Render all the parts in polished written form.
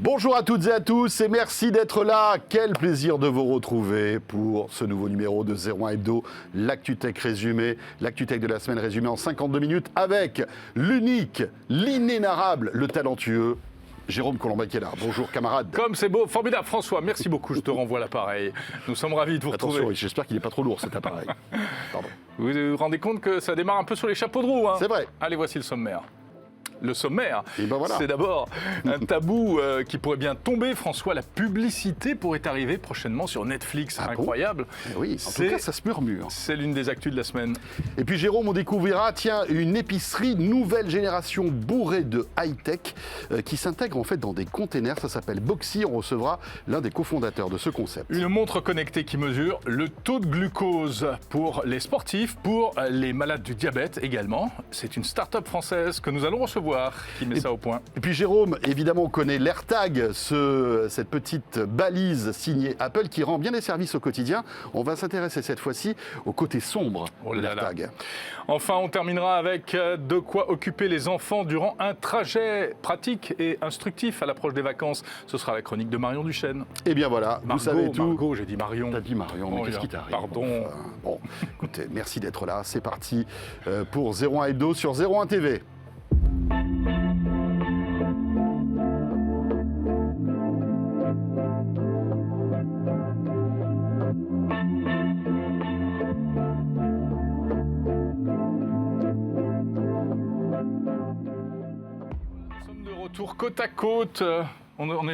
Bonjour à toutes et à tous et merci d'être là. Quel plaisir de vous retrouver pour ce nouveau numéro de 01 Hebdo, l'ActuTech résumé, l'ActuTech de la semaine résumée en 52 minutes avec l'unique, l'inénarrable, le talentueux Jérôme Colombin qui est là. Bonjour camarade. Comme c'est beau, formidable François, merci beaucoup, je te renvoie l'appareil. Nous sommes ravis de vous retrouver. Attention, j'espère qu'il n'est pas trop lourd cet appareil. Pardon. Vous vous rendez compte que ça démarre un peu sur les chapeaux de roue, hein ? C'est vrai. Allez, voici le sommaire. Le sommaire, Et ben voilà. c'est d'abord un tabou qui pourrait bien tomber. François, la publicité pourrait arriver prochainement sur Netflix. Ah incroyable. Bon, oui, en tout cas, ça se murmure. C'est l'une des actus de la semaine. Et puis Jérôme, on découvrira, tiens, une épicerie nouvelle génération bourrée de high-tech qui s'intègre en fait dans des containers. Ça s'appelle Boxy. On recevra l'un des cofondateurs de ce concept. Une montre connectée qui mesure le taux de glucose pour les sportifs, pour les malades du diabète également. C'est une start-up française que nous allons recevoir qui met ça au point. Et puis Jérôme, évidemment, on connaît l'AirTag, cette petite balise signée Apple qui rend bien des services au quotidien. On va s'intéresser cette fois-ci au côté sombre de l'AirTag. Enfin, on terminera avec de quoi occuper les enfants durant un trajet pratique et instructif à l'approche des vacances. Ce sera la chronique de Marion Duchesne. Et bien voilà, vous savez tout. Margot, j'ai dit Marion. T'as dit Marion, mais qu'est-ce qui t'arrive ? Pardon. Enfin, bon, écoutez, merci d'être là. C'est parti pour 01 Hebdo sur 01 TV. Retour côte à côte.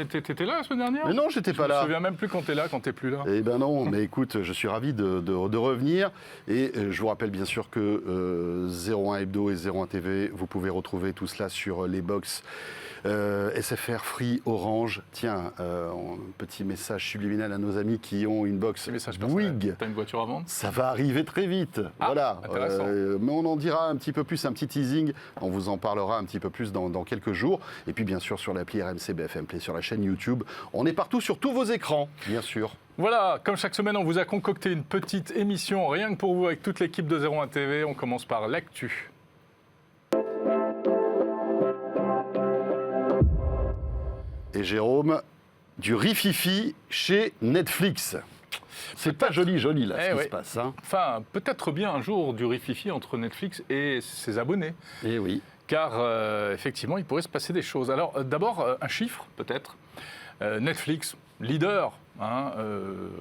T'étais là la semaine dernière ? Mais non, j'étais pas là. Je me souviens même plus quand t'es là, quand t'es plus là. Eh ben non, mais écoute, je suis ravi de revenir. Et je vous rappelle bien sûr que 01 Hebdo et 01 TV, vous pouvez retrouver tout cela sur les box SFR, Free, Orange. Tiens, un petit message subliminal à nos amis qui ont une box Bouygues. T'as une voiture à vendre ? Ça va arriver très vite. Voilà. Mais on en dira un petit peu plus, un petit teasing. On vous en parlera un petit peu plus dans quelques jours. Et puis bien sûr sur l'appli RMC BFM Play, sur la chaîne YouTube. On est partout sur tous vos écrans, bien sûr. Voilà, comme chaque semaine, on vous a concocté une petite émission rien que pour vous avec toute l'équipe de 01 TV. On commence par l'actu. Et Jérôme, du rififi chez Netflix. C'est pas joli là, ce qui se passe. Hein. Enfin, peut-être bien un jour du rififi entre Netflix et ses abonnés. Eh oui. Car effectivement, il pourrait se passer des choses. Alors d'abord, un chiffre peut-être. Netflix, leader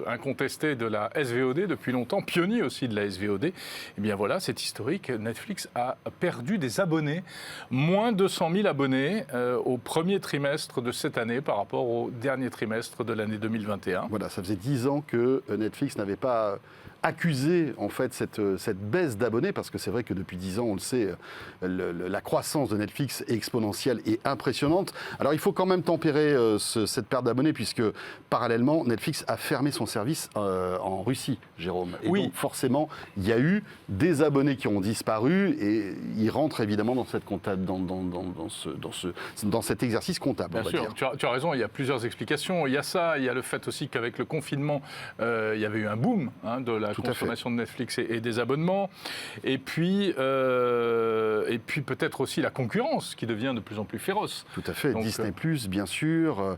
incontesté de la SVOD depuis longtemps, pionnier aussi de la SVOD. Eh bien voilà, c'est historique. Netflix a perdu des abonnés, moins de 200 000 abonnés au premier trimestre de cette année par rapport au dernier trimestre de l'année 2021. Voilà, ça faisait 10 ans que Netflix n'avait pas accusé en fait cette baisse d'abonnés, parce que c'est vrai que depuis 10 ans, on le sait, la croissance de Netflix est exponentielle et impressionnante. Alors il faut quand même tempérer cette perte d'abonnés, puisque parallèlement, Netflix a fermé son service en Russie, Jérôme. Et oui. Donc forcément, il y a eu des abonnés qui ont disparu et ils rentrent évidemment dans cet exercice comptable. Bien sûr, tu as raison, il y a plusieurs explications. Il y a ça, il y a le fait aussi qu'avec le confinement, il y avait eu un boom de la consommation de Netflix et des abonnements. Et puis peut-être aussi la concurrence qui devient de plus en plus féroce. Tout à fait. Donc, Disney+, bien sûr,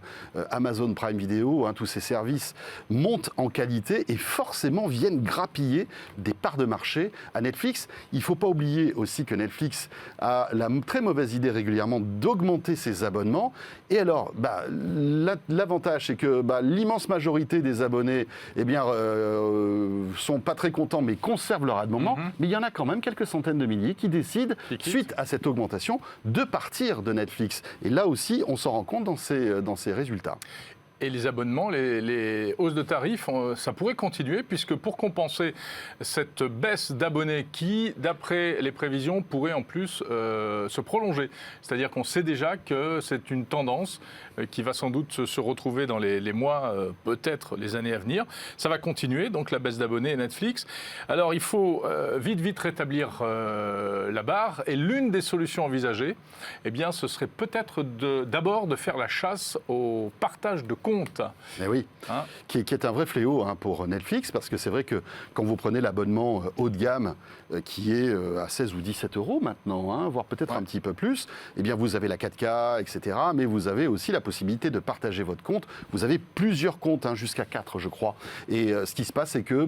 Amazon Prime Video, tous ces services montent en qualité et forcément viennent grappiller des parts de marché à Netflix. Il ne faut pas oublier aussi que Netflix a la très mauvaise idée régulièrement d'augmenter ses abonnements. Et alors, l'avantage, c'est que l'immense majorité des abonnés sont pas très contents, mais conservent leur abonnement. Mais il y en a quand même quelques centaines de milliers qui décident, suite à cette augmentation, de partir de Netflix. Et là aussi, on s'en rend compte dans ces résultats. Et les abonnements, les hausses de tarifs, ça pourrait continuer, puisque pour compenser cette baisse d'abonnés qui, d'après les prévisions, pourrait en plus se prolonger. C'est-à-dire qu'on sait déjà que c'est une tendance qui va sans doute se retrouver dans les mois, peut-être les années à venir. Ça va continuer, donc la baisse d'abonnés et Netflix. Alors il faut vite rétablir la barre, et l'une des solutions envisagées, eh bien, ce serait peut-être d'abord de faire la chasse au partage de comptes. Mais oui, qui est un vrai fléau pour Netflix, parce que c'est vrai que quand vous prenez l'abonnement haut de gamme, qui est à 16 ou 17 € maintenant, voire peut-être un petit peu plus, eh bien vous avez la 4K, etc., mais vous avez aussi la la possibilité de partager votre compte. Vous avez plusieurs comptes, jusqu'à 4, je crois. Et ce qui se passe, c'est que,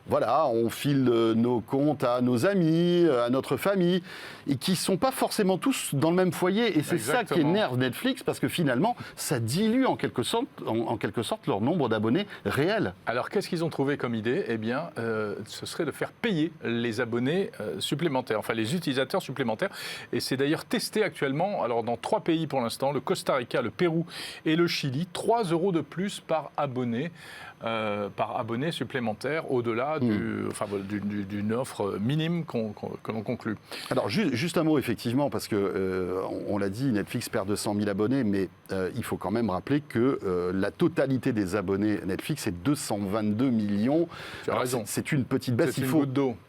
voilà, on file nos comptes à nos amis, à notre famille, et qui ne sont pas forcément tous dans le même foyer. Et c'est ça qui énerve Netflix, parce que finalement, ça dilue en quelque sorte leur nombre d'abonnés réels. Alors, qu'est-ce qu'ils ont trouvé comme idée ? Eh bien, ce serait de faire payer les abonnés supplémentaires, enfin les utilisateurs supplémentaires. Et c'est d'ailleurs testé actuellement, alors dans 3 pays pour l'instant, le Costa Rica, le Pérou et le Chili, 3 € de plus par abonné supplémentaire au-delà d'une offre minime que l'on conclut. Alors juste un mot effectivement, parce que on l'a dit, Netflix perd 200 000 abonnés, mais il faut quand même rappeler que la totalité des abonnés Netflix est 222 millions. Tu as raison. C'est une petite baisse, il faut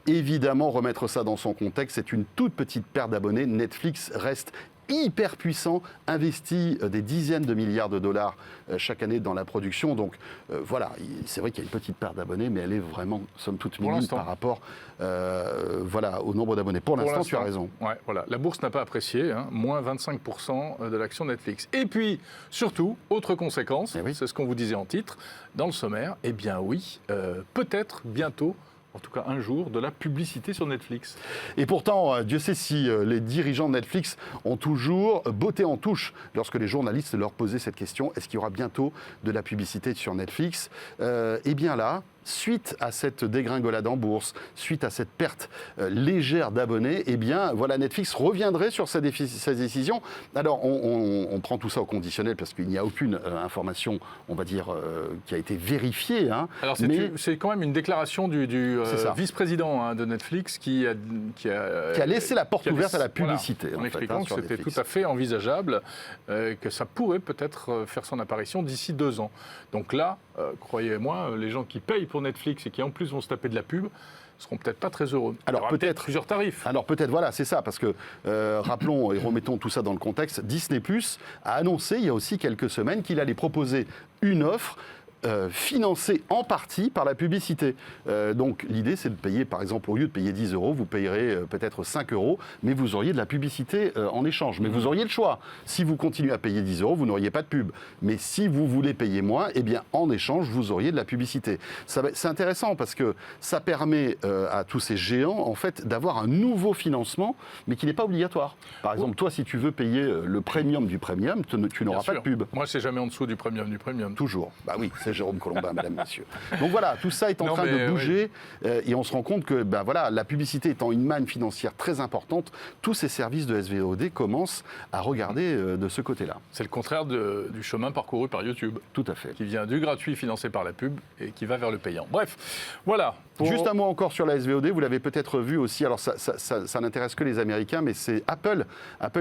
évidemment remettre ça dans son contexte, c'est une toute petite perte d'abonnés. Netflix reste hyper puissant, investit des dizaines de milliards de dollars chaque année dans la production. Donc voilà, c'est vrai qu'il y a une petite perte d'abonnés, mais elle est vraiment, somme toute, minime par rapport au nombre d'abonnés. Pour l'instant, tu as raison. Ouais, voilà. La bourse n'a pas apprécié, moins 25% de l'action Netflix. Et puis, surtout, autre conséquence, c'est ce qu'on vous disait en titre, dans le sommaire, eh bien oui, peut-être bientôt, en tout cas un jour, de la publicité sur Netflix. Et pourtant, Dieu sait si les dirigeants de Netflix ont toujours botté en touche lorsque les journalistes leur posaient cette question, est-ce qu'il y aura bientôt de la publicité sur Netflix ? Eh bien là, suite à cette dégringolade en bourse, suite à cette perte légère d'abonnés, eh bien, voilà, Netflix reviendrait sur sa décision. Alors, on prend tout ça au conditionnel parce qu'il n'y a aucune information, on va dire, qui a été vérifiée. Alors, c'est quand même une déclaration du vice-président de Netflix qui a laissé la porte ouverte à la publicité. En expliquant que c'était tout à fait envisageable, que ça pourrait peut-être faire son apparition d'ici 2 ans. Donc là, croyez-moi, les gens qui payent pour Netflix et qui en plus vont se taper de la pub seront peut-être pas très heureux. Alors peut-être plusieurs tarifs. Alors peut-être, voilà, c'est ça, parce que rappelons et remettons tout ça dans le contexte. Disney+ a annoncé il y a aussi quelques semaines qu'il allait proposer une offre financé en partie par la publicité. Donc l'idée, c'est de payer, par exemple, au lieu de payer 10 €, vous payerez peut-être 5 €, mais vous auriez de la publicité en échange. Mais vous auriez le choix. Si vous continuez à payer 10 €, vous n'auriez pas de pub. Mais si vous voulez payer moins, eh bien, en échange, vous auriez de la publicité. C'est intéressant parce que ça permet à tous ces géants, en fait, d'avoir un nouveau financement, mais qui n'est pas obligatoire. Par exemple, toi, si tu veux payer le premium du premium, tu n'auras pas de pub. Moi, c'est jamais en dessous du premium du premium. Toujours. Bah oui, c'est Jérôme Colombin, mesdames, messieurs. Donc voilà, tout ça est en train de bouger et on se rend compte que la publicité étant une manne financière très importante, tous ces services de SVOD commencent à regarder de ce côté-là. C'est le contraire du chemin parcouru par YouTube. Tout à fait. Qui vient du gratuit financé par la pub et qui va vers le payant. Bref, voilà. Juste un mot encore sur la SVOD, vous l'avez peut-être vu aussi, alors ça n'intéresse que les Américains, mais c'est Apple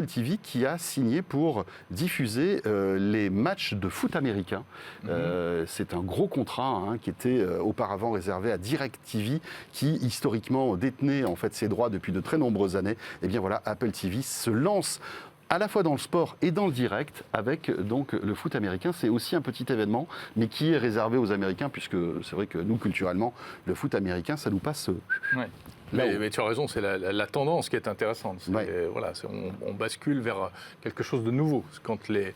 TV qui a signé pour diffuser les matchs de foot américains. C'est un gros contrat qui était auparavant réservé à DirecTV, qui historiquement détenait en fait ses droits depuis de très nombreuses années. Et bien voilà, Apple TV se lance à la fois dans le sport et dans le direct, avec donc le foot américain. C'est aussi un petit événement, mais qui est réservé aux Américains, puisque c'est vrai que nous, culturellement, le foot américain, ça nous passe... Mais tu as raison, c'est la tendance qui est intéressante. Voilà, on bascule vers quelque chose de nouveau. Quand les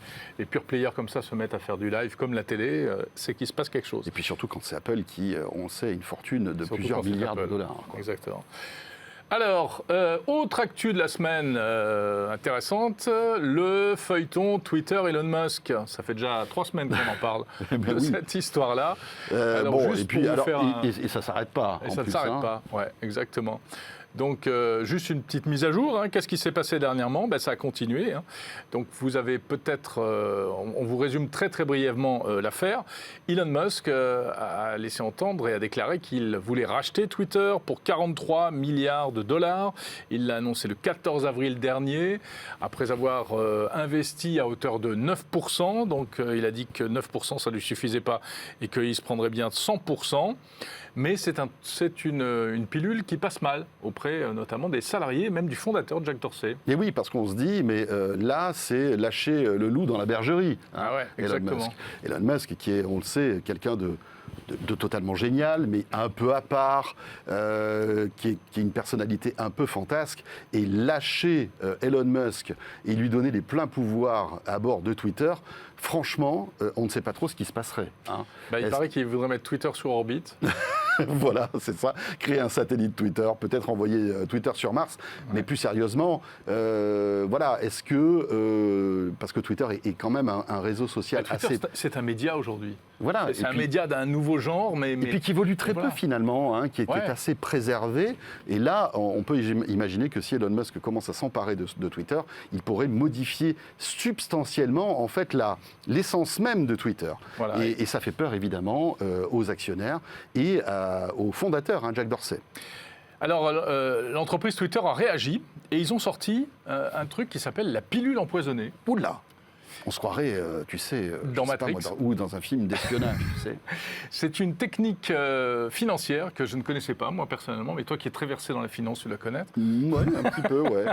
pure players comme ça se mettent à faire du live, comme la télé, c'est qu'il se passe quelque chose. Et puis surtout quand c'est Apple qui, on sait, a une fortune de plusieurs milliards de dollars. Exactement. Alors, autre actu de la semaine intéressante, le feuilleton Twitter Elon Musk. Ça fait déjà 3 semaines qu'on en parle de cette histoire-là. Et ça ne s'arrête pas. Et ça ne s'arrête pas, exactement. Donc, juste une petite mise à jour. Qu'est-ce qui s'est passé dernièrement ? Ça a continué. Donc, vous avez peut-être... on vous résume très, très brièvement l'affaire. Elon Musk a laissé entendre et a déclaré qu'il voulait racheter Twitter pour 43 milliards de dollars. Il l'a annoncé le 14 avril dernier, après avoir investi à hauteur de 9%. Donc, il a dit que 9%, ça ne lui suffisait pas et qu'il se prendrait bien 100%. Mais c'est une pilule qui passe mal auprès notamment des salariés, même du fondateur Jack Dorsey. Et oui, parce qu'on se dit, mais là, c'est lâcher le loup dans la bergerie. Exactement. Elon Musk, qui est, on le sait, quelqu'un de de totalement génial, mais un peu à part, qui est une personnalité un peu fantasque, et lâcher Elon Musk et lui donner les pleins pouvoirs à bord de Twitter, franchement, on ne sait pas trop ce qui se passerait. Hein. Il paraît qu'il voudrait mettre Twitter sur orbite. Voilà, c'est ça. Créer un satellite Twitter, peut-être envoyer Twitter sur Mars. Ouais. Mais plus sérieusement, voilà, est-ce que... parce que Twitter est quand même un réseau social Twitter, assez... c'est un média aujourd'hui. Voilà. C'est un média d'un nouveau genre, mais... Et puis qui évolue très peu finalement, hein, qui est assez préservé. Et là, on peut imaginer que si Elon Musk commence à s'emparer de Twitter, il pourrait modifier substantiellement en fait l'essence même de Twitter. Voilà. Et ça fait peur évidemment aux actionnaires et au fondateur, hein, Jack Dorsey. Alors, l'entreprise Twitter a réagi et ils ont sorti un truc qui s'appelle la pilule empoisonnée. Oula! On se croirait, tu sais, dans Matrix. Ou dans un film d'espionnage, tu sais. C'est une technique financière que je ne connaissais pas, moi, personnellement, mais toi qui es très versé dans la finance, tu la connais. Oui, un petit peu, ouais.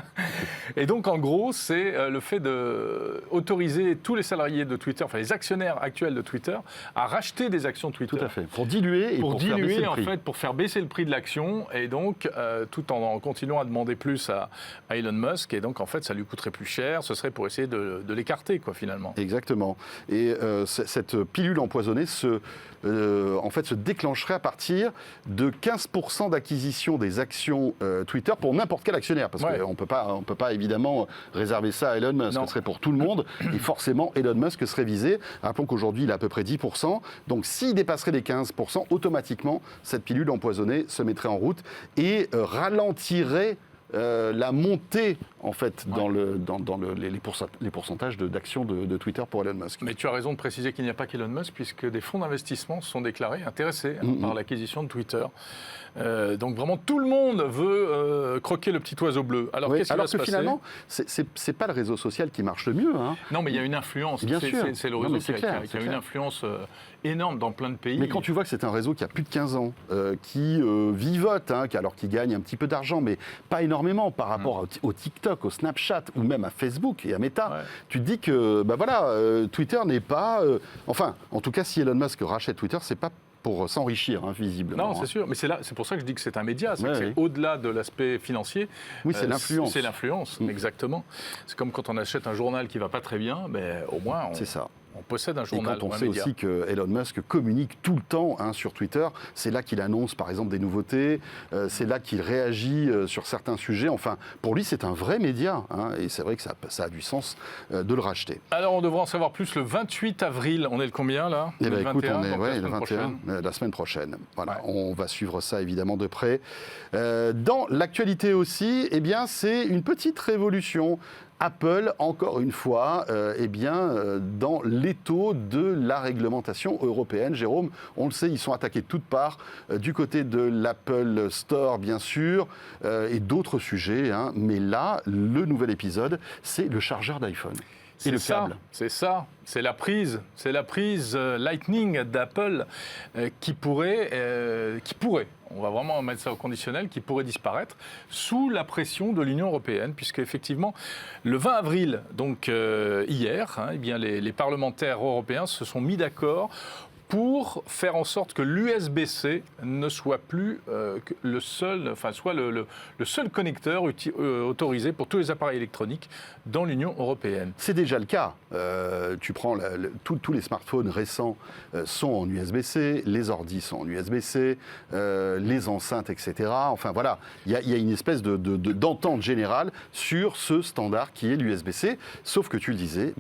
Et donc, en gros, c'est le fait d'autoriser tous les salariés de Twitter, enfin les actionnaires actuels de Twitter, à racheter des actions Twitter. Tout à fait. Pour diluer et pour faire baisser le prix. En fait, pour faire baisser le prix de l'action, et donc, tout en continuant à demander plus à Elon Musk, et donc, en fait, ça lui coûterait plus cher, ce serait pour essayer de l'écarter, quoi, finalement. Exactement. Et cette pilule empoisonnée en fait, se déclencherait à partir de 15% d'acquisition des actions Twitter pour n'importe quel actionnaire. Parce qu'on ne peut pas évidemment réserver ça à Elon Musk. Ce serait pour tout le monde. Et forcément, Elon Musk serait visé. Rappelons qu'aujourd'hui, il a à peu près 10%. Donc, s'il dépasserait les 15%, automatiquement, cette pilule empoisonnée se mettrait en route et ralentirait la montée en fait dans les pourcentages d'actions de Twitter pour Elon Musk. Mais tu as raison de préciser qu'il n'y a pas qu'Elon Musk, puisque des fonds d'investissement se sont déclarés intéressés par l'acquisition de Twitter. Donc vraiment tout le monde veut croquer le petit oiseau bleu. Alors qu'est-ce qui va se passer ? Finalement, c'est pas le réseau social qui marche le mieux. Hein. Non, mais il y a une influence. Bien sûr. C'est le réseau qui a une influence énorme dans plein de pays. Mais quand tu vois que c'est un réseau qui a plus de 15 ans, qui vivote, hein, alors qui gagne un petit peu d'argent, mais pas énormément par rapport au TikTok, au Snapchat ou même à Facebook et à Meta, tu te dis que Twitter n'est pas... enfin, en tout cas, si Elon Musk rachète Twitter, c'est pas pour s'enrichir, hein, visiblement. Non, c'est sûr. Mais c'est pour ça que je dis que c'est un média. C'est au-delà de l'aspect financier. Oui, c'est l'influence. C'est l'influence, exactement. C'est comme quand on achète un journal qui ne va pas très bien, au moins... C'est ça. On possède un journal. Et quand on sait aussi que Elon Musk communique tout le temps sur Twitter, c'est là qu'il annonce par exemple des nouveautés, c'est là qu'il réagit sur certains sujets. Enfin, pour lui, c'est un vrai média. Hein, et c'est vrai que ça a du sens de le racheter. Alors, on devra en savoir plus le 28 avril. On est le combien là ? Eh bien, écoute, on est le 21, la semaine prochaine. Voilà, on va suivre ça évidemment de près. Dans l'actualité aussi, c'est une petite révolution. Apple, encore une fois, dans l'étau de la réglementation européenne. Jérôme, on le sait, ils sont attaqués de toutes parts, du côté de l'Apple Store, bien sûr, et d'autres sujets. Hein. Mais là, le nouvel épisode, c'est le chargeur d'iPhone. Et le câble. C'est ça, c'est la prise Lightning d'Apple qui pourrait, on va vraiment mettre ça au conditionnel, qui pourrait disparaître sous la pression de l'Union européenne, puisque effectivement, le 20 avril, donc hier, les parlementaires européens se sont mis d'accord pour faire en sorte que l'USB-C ne soit plus soit le seul connecteur autorisé pour tous les appareils électroniques dans l'Union européenne. C'est déjà le cas. Tu prends tous les smartphones récents sont en USB-C, les ordis sont en USB-C, les enceintes, etc. Enfin voilà, il y a une espèce d'entente générale sur ce standard qui est l'USB-C. Sauf que tu le disais,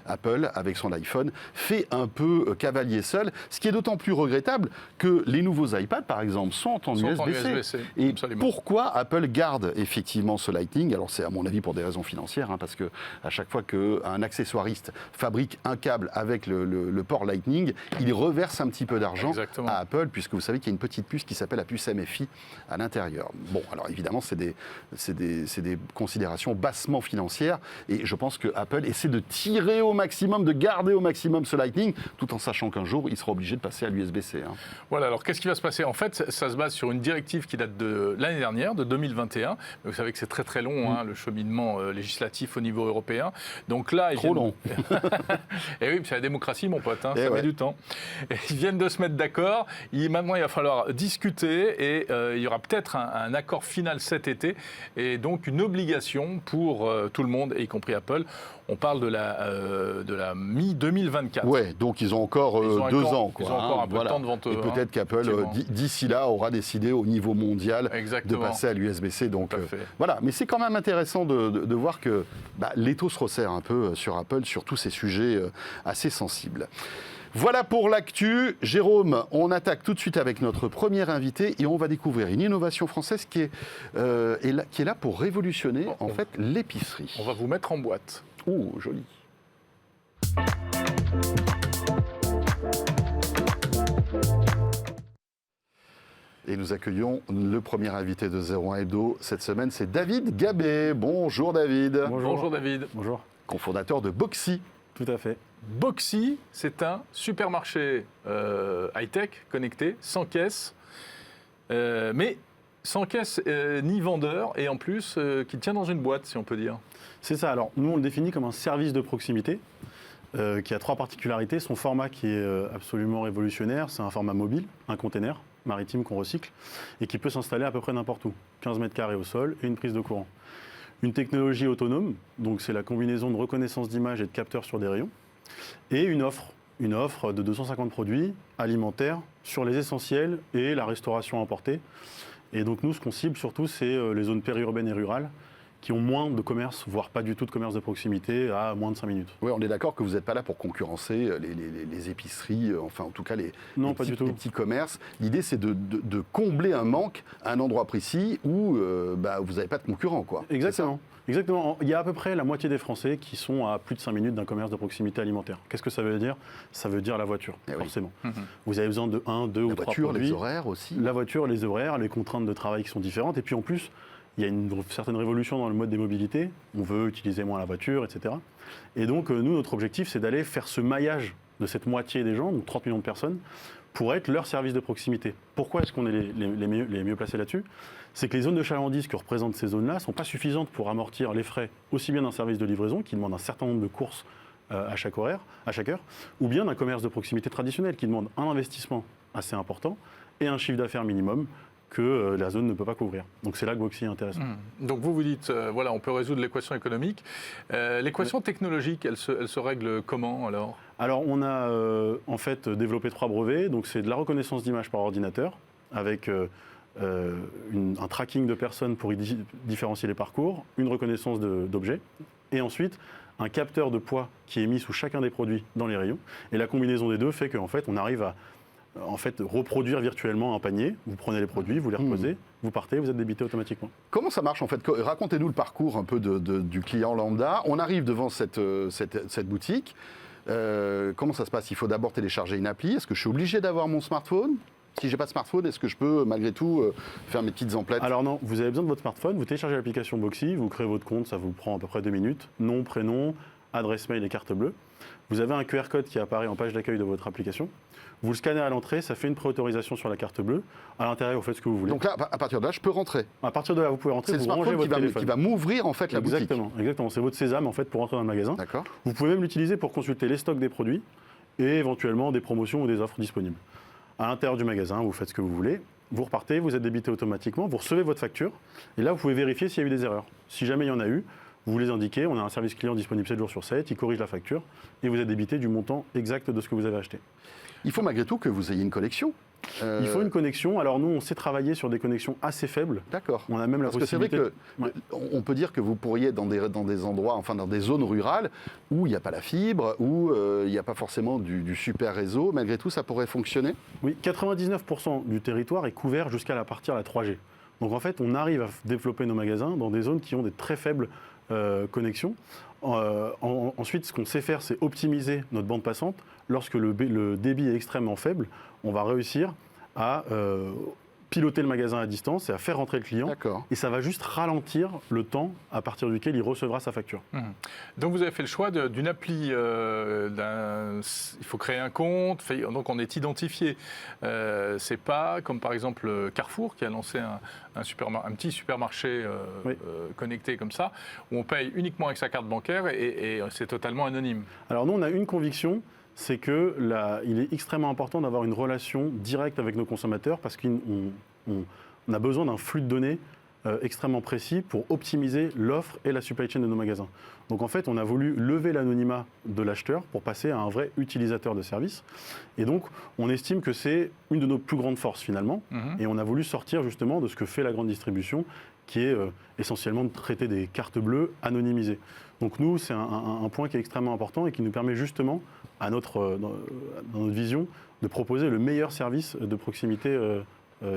Apple, avec son iPhone, fait un peu cavalier seul. Ce qui est d'autant plus regrettable que les nouveaux iPads, par exemple, sont en USB-C. Et absolument. Pourquoi Apple garde effectivement ce Lightning ? Alors c'est à mon avis pour des raisons financières, parce que à chaque fois qu'un accessoiriste fabrique un câble avec le port Lightning, il reverse un petit peu d'argent à Apple, puisque vous savez qu'il y a une petite puce qui s'appelle la puce MFI à l'intérieur. Bon, alors évidemment, c'est des considérations bassement financières, et je pense que Apple essaie de tirer au maximum, de garder au maximum ce Lightning, tout en sachant qu'un jour, jour, il sera obligé de passer à l'USB-C. Voilà, alors qu'est-ce qui va se passer? En fait, ça se base sur une directive qui date de l'année dernière, de 2021. Vous savez que c'est très très long, le cheminement législatif au niveau européen. Donc là, Trop long. Et oui, c'est la démocratie, mon pote, ça ouais. met du temps. Et ils viennent de se mettre d'accord. Maintenant, il va falloir discuter et il y aura peut-être un accord final cet été et donc une obligation pour tout le monde, y compris Apple. On parle de la mi-2024. Ouais, donc ils ont encore 2 ans. Ils ont encore un peu de temps devant eux. Et peut-être qu'Apple, d'ici là, aura décidé au niveau mondial de passer à l'USB-C. Donc voilà, mais c'est quand même intéressant de voir que l'étau se resserre un peu sur Apple, sur tous ces sujets assez sensibles. Voilà pour l'actu. Jérôme, on attaque tout de suite avec notre premier invité et on va découvrir une innovation française qui est là pour révolutionner en fait l'épicerie. On va vous mettre en boîte. Oh, joli. Et nous accueillons le premier invité de 01 Hebdo cette semaine, c'est David Gabet. Bonjour David. Bonjour David. Bonjour. Cofondateur de Boxy. Tout à fait. Boxy, c'est un supermarché high-tech, connecté, sans caisse, mais sans caisse ni vendeur, et en plus qui tient dans une boîte, si on peut dire. C'est ça. Alors, nous, on le définit comme un service de proximité qui a 3 particularités. Son format qui est absolument révolutionnaire, c'est un format mobile, un container maritime qu'on recycle, et qui peut s'installer à peu près n'importe où. 15 mètres carrés au sol et une prise de courant. Une technologie autonome, donc c'est la combinaison de reconnaissance d'image et de capteurs sur des rayons, et une offre de 250 produits alimentaires sur les essentiels et la restauration emportée. Et donc nous, ce qu'on cible surtout, c'est les zones périurbaines et rurales qui ont moins de commerce, voire pas du tout de commerce de proximité, à moins de 5 minutes. Oui, on est d'accord que vous n'êtes pas là pour concurrencer les épiceries, enfin en tout cas les petits commerces. L'idée, c'est de combler un manque à un endroit précis où vous n'avez pas de concurrents, quoi. Exactement. Exactement. Il y a à peu près la moitié des Français qui sont à plus de 5 minutes d'un commerce de proximité alimentaire. Qu'est-ce que ça veut dire? Ça veut dire la voiture, forcément. Oui. Vous avez besoin de 1, 2 ou 3 produits. La voiture, les horaires aussi. La voiture, les horaires, les contraintes de travail qui sont différentes. Et puis en plus, il y a une certaine révolution dans le mode des mobilités. On veut utiliser moins la voiture, etc. Et donc, nous, notre objectif, c'est d'aller faire ce maillage de cette moitié des gens, donc 30 millions de personnes, pour être leur service de proximité. Pourquoi est-ce qu'on est les mieux placés là-dessus? C'est que les zones de chalandise que représentent ces zones-là ne sont pas suffisantes pour amortir les frais aussi bien d'un service de livraison qui demande un certain nombre de courses à chaque heure, ou bien d'un commerce de proximité traditionnel qui demande un investissement assez important et un chiffre d'affaires minimum que la zone ne peut pas couvrir. Donc c'est là que Boxy est intéressant. Donc vous dites, voilà, on peut résoudre l'équation économique. L'équation technologique, elle se règle comment alors? Alors on a en fait développé 3 brevets. Donc c'est de la reconnaissance d'image par ordinateur avec un tracking de personnes pour différencier les parcours, une reconnaissance d'objets et ensuite un capteur de poids qui est mis sous chacun des produits dans les rayons. Et la combinaison des deux fait qu'en fait on arrive à reproduire virtuellement un panier. Vous prenez les produits, vous les reposez, vous partez, vous êtes débité automatiquement. Comment ça marche en fait? Racontez-nous le parcours un peu du client lambda. On arrive devant cette boutique. Comment ça se passe? Il faut d'abord télécharger une appli. Est-ce que je suis obligé d'avoir mon smartphone? Si j'ai pas de smartphone, est-ce que je peux malgré tout faire mes petites emplettes? Alors non, vous avez besoin de votre smartphone, vous téléchargez l'application Boxy, vous créez votre compte, ça vous prend à peu près 2 minutes. Nom, prénom, adresse mail et carte bleue. Vous avez un QR code qui apparaît en page d'accueil de votre application. Vous le scannez à l'entrée, ça fait une préautorisation sur la carte bleue. À l'intérieur, vous faites ce que vous voulez. Donc là, à partir de là, je peux rentrer. À partir de là, vous pouvez rentrer. C'est le smartphone qui va m'ouvrir en fait la boutique. Exactement. C'est votre sésame en fait pour rentrer dans le magasin. D'accord. Vous pouvez même l'utiliser pour consulter les stocks des produits et éventuellement des promotions ou des offres disponibles. À l'intérieur du magasin, vous faites ce que vous voulez. Vous repartez, vous êtes débité automatiquement, vous recevez votre facture et là, vous pouvez vérifier s'il y a eu des erreurs. Si jamais il y en a eu, vous les indiquez, on a un service client disponible 7 jours sur 7, il corrige la facture et vous êtes débité du montant exact de ce que vous avez acheté. Il faut malgré tout que vous ayez une connexion. Il faut une connexion. Alors nous, on sait travailler sur des connexions assez faibles. D'accord. On a même la possibilité... Parce que c'est vrai qu'on peut dire que vous pourriez, dans des endroits, enfin dans des zones rurales, où il n'y a pas la fibre, où il n'y a pas forcément du super réseau, malgré tout, ça pourrait fonctionner? Oui, 99% du territoire est couvert jusqu'à la partie à la 3G. Donc en fait, on arrive à développer nos magasins dans des zones qui ont des très faibles connexions. Ensuite, ce qu'on sait faire, c'est optimiser notre bande passante. Lorsque le débit est extrêmement faible, on va réussir à piloter le magasin à distance, c'est à faire rentrer le client. D'accord. Et ça va juste ralentir le temps à partir duquel il recevra sa facture. Donc vous avez fait le choix d'une appli, il faut créer un compte, donc on est identifié. C'est pas comme par exemple Carrefour qui a lancé un petit supermarché connecté comme ça, où on paye uniquement avec sa carte bancaire et c'est totalement anonyme. Alors nous, on a une conviction, c'est qu'il est extrêmement important d'avoir une relation directe avec nos consommateurs parce qu'on a besoin d'un flux de données extrêmement précis pour optimiser l'offre et la supply chain de nos magasins. Donc en fait, on a voulu lever l'anonymat de l'acheteur pour passer à un vrai utilisateur de service. Et donc, on estime que c'est une de nos plus grandes forces finalement. Et on a voulu sortir justement de ce que fait la grande distribution, qui est essentiellement de traiter des cartes bleues anonymisées. Donc nous, c'est un point qui est extrêmement important et qui nous permet justement, dans notre vision, de proposer le meilleur service de proximité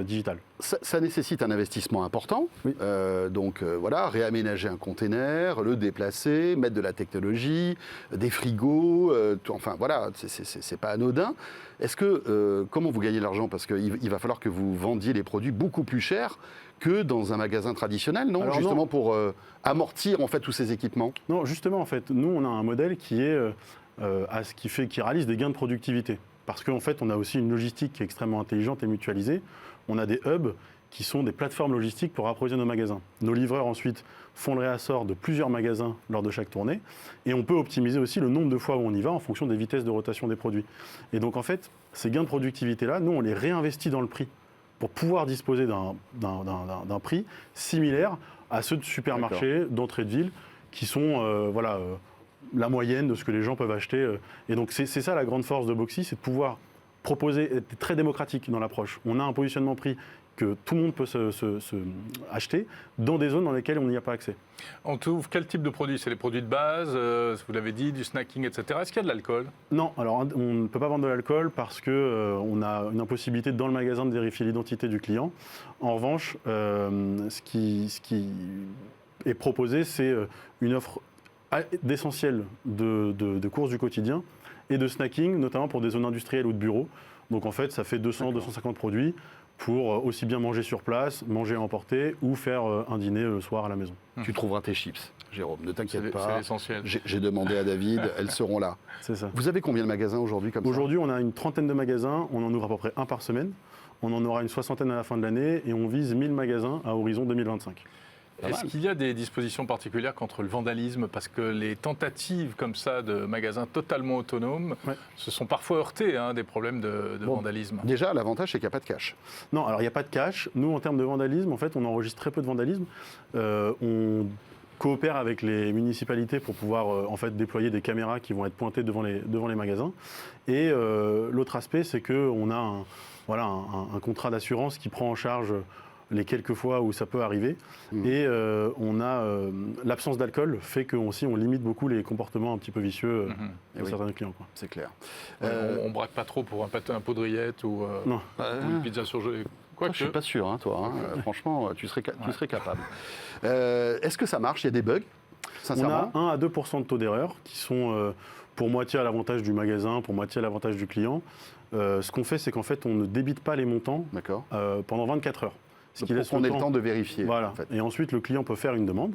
digital. Ça nécessite un investissement important. Oui. Donc voilà, réaménager un container, le déplacer, mettre de la technologie, des frigos, enfin voilà, c'est pas anodin. Est-ce que, comment vous gagnez l'argent? Parce qu'il va falloir que vous vendiez les produits beaucoup plus chers que dans un magasin traditionnel, non? Alors justement non. Pour amortir en fait tous ces équipements. Non, justement, en fait, nous, on a un modèle qui réalise des gains de productivité. Parce qu'en fait, on a aussi une logistique qui est extrêmement intelligente et mutualisée. On a des hubs qui sont des plateformes logistiques pour approvisionner nos magasins. Nos livreurs, ensuite, font le réassort de plusieurs magasins lors de chaque tournée. Et on peut optimiser aussi le nombre de fois où on y va en fonction des vitesses de rotation des produits. Et donc, en fait, ces gains de productivité-là, nous, on les réinvestit dans le prix pour pouvoir disposer d'un prix similaire à ceux de supermarchés, d'entrée de ville, qui sont la moyenne de ce que les gens peuvent acheter. Et donc c'est ça la grande force de Boxy, c'est de pouvoir proposer, être très démocratique dans l'approche. On a un positionnement prix que tout le monde peut acheter dans des zones dans lesquelles on n'y a pas accès. On trouve quel type de produits? C'est les produits de base, vous l'avez dit, du snacking, etc. Est-ce qu'il y a de l'alcool? Non, alors on ne peut pas vendre de l'alcool parce qu'on a une impossibilité dans le magasin de vérifier l'identité du client. En revanche, ce qui est proposé, c'est une offre d'essentiel de courses du quotidien et de snacking, notamment pour des zones industrielles ou de bureaux. Donc en fait, ça fait 200-250 produits pour aussi bien manger sur place, manger à emporter ou faire un dîner le soir à la maison. Tu trouveras tes chips, Jérôme, ne t'inquiète pas. C'est l'essentiel. J'ai demandé à David, elles seront là. C'est ça. Vous avez combien de magasins aujourd'hui comme ça? Aujourd'hui, on a une trentaine de magasins, on en ouvre à peu près un par semaine. On en aura une soixantaine à la fin de l'année et on vise 1000 magasins à horizon 2025. Est-ce qu'il y a des dispositions particulières contre le vandalisme? Parce que les tentatives comme ça de magasins totalement autonomes se sont parfois heurtées des problèmes de vandalisme. Déjà, l'avantage, c'est qu'il n'y a pas de cash. Non, alors il n'y a pas de cash. Nous, en termes de vandalisme, en fait, on enregistre très peu de vandalisme. On coopère avec les municipalités pour pouvoir en fait, déployer des caméras qui vont être pointées devant les magasins. Et l'autre aspect, c'est qu'on a un contrat d'assurance qui prend en charge les quelques fois où ça peut arriver. Et on a l'absence d'alcool fait qu'on limite beaucoup les comportements un petit peu vicieux de certains clients. Quoi. C'est clair. On ne braque pas trop pour un pot de rillettes ou une pizza surgelée. Je ne suis pas sûr, hein, toi. Franchement, tu serais capable. Est-ce que ça marche? Il y a des bugs, sincèrement? On a 1 à 2% de taux d'erreur qui sont pour moitié à l'avantage du magasin, pour moitié à l'avantage du client. Ce qu'on fait, c'est qu'en fait, on ne débite pas les montants pendant 24 heures. Pour qu'on ait le temps de vérifier. Voilà. En fait. Et ensuite, le client peut faire une demande.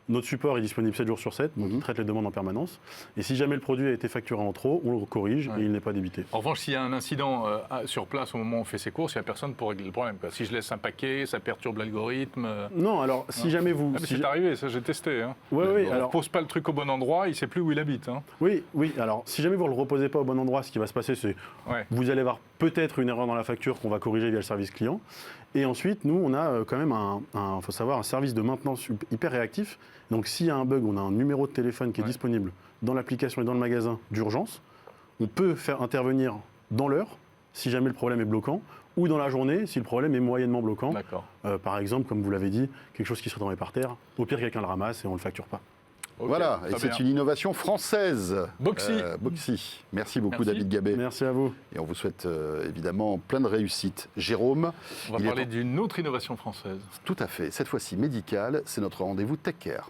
Notre support est disponible 7 jours sur 7, donc il traite les demandes en permanence. Et si jamais le produit a été facturé en trop, on le corrige et il n'est pas débité. En revanche, s'il y a un incident sur place au moment où on fait ses courses, il n'y a personne pour régler le problème. Quoi. Si je laisse un paquet, ça perturbe l'algorithme. Non, alors si jamais vous... c'est arrivé, ça j'ai testé. Oui, on ne pose pas le truc au bon endroit, il ne sait plus où il habite. Oui, alors si jamais vous ne le reposez pas au bon endroit, ce qui va se passer, c'est vous allez avoir peut-être une erreur dans la facture qu'on va corriger via le service client. Et ensuite, nous, on a quand même un service de maintenance hyper réactif. Donc, s'il y a un bug, on a un numéro de téléphone qui est disponible dans l'application et dans le magasin d'urgence. On peut faire intervenir dans l'heure, si jamais le problème est bloquant, ou dans la journée, si le problème est moyennement bloquant. Par exemple, comme vous l'avez dit, quelque chose qui serait tombé par terre. Au pire, quelqu'un le ramasse et on ne le facture pas. Okay, voilà, et c'est une innovation française. Boxy. Boxy. Merci beaucoup, David Gabet. Merci à vous. Et on vous souhaite évidemment plein de réussite. Jérôme. On va parler d'une autre innovation française. Tout à fait. Cette fois-ci médicale, c'est notre rendez-vous Tech Care.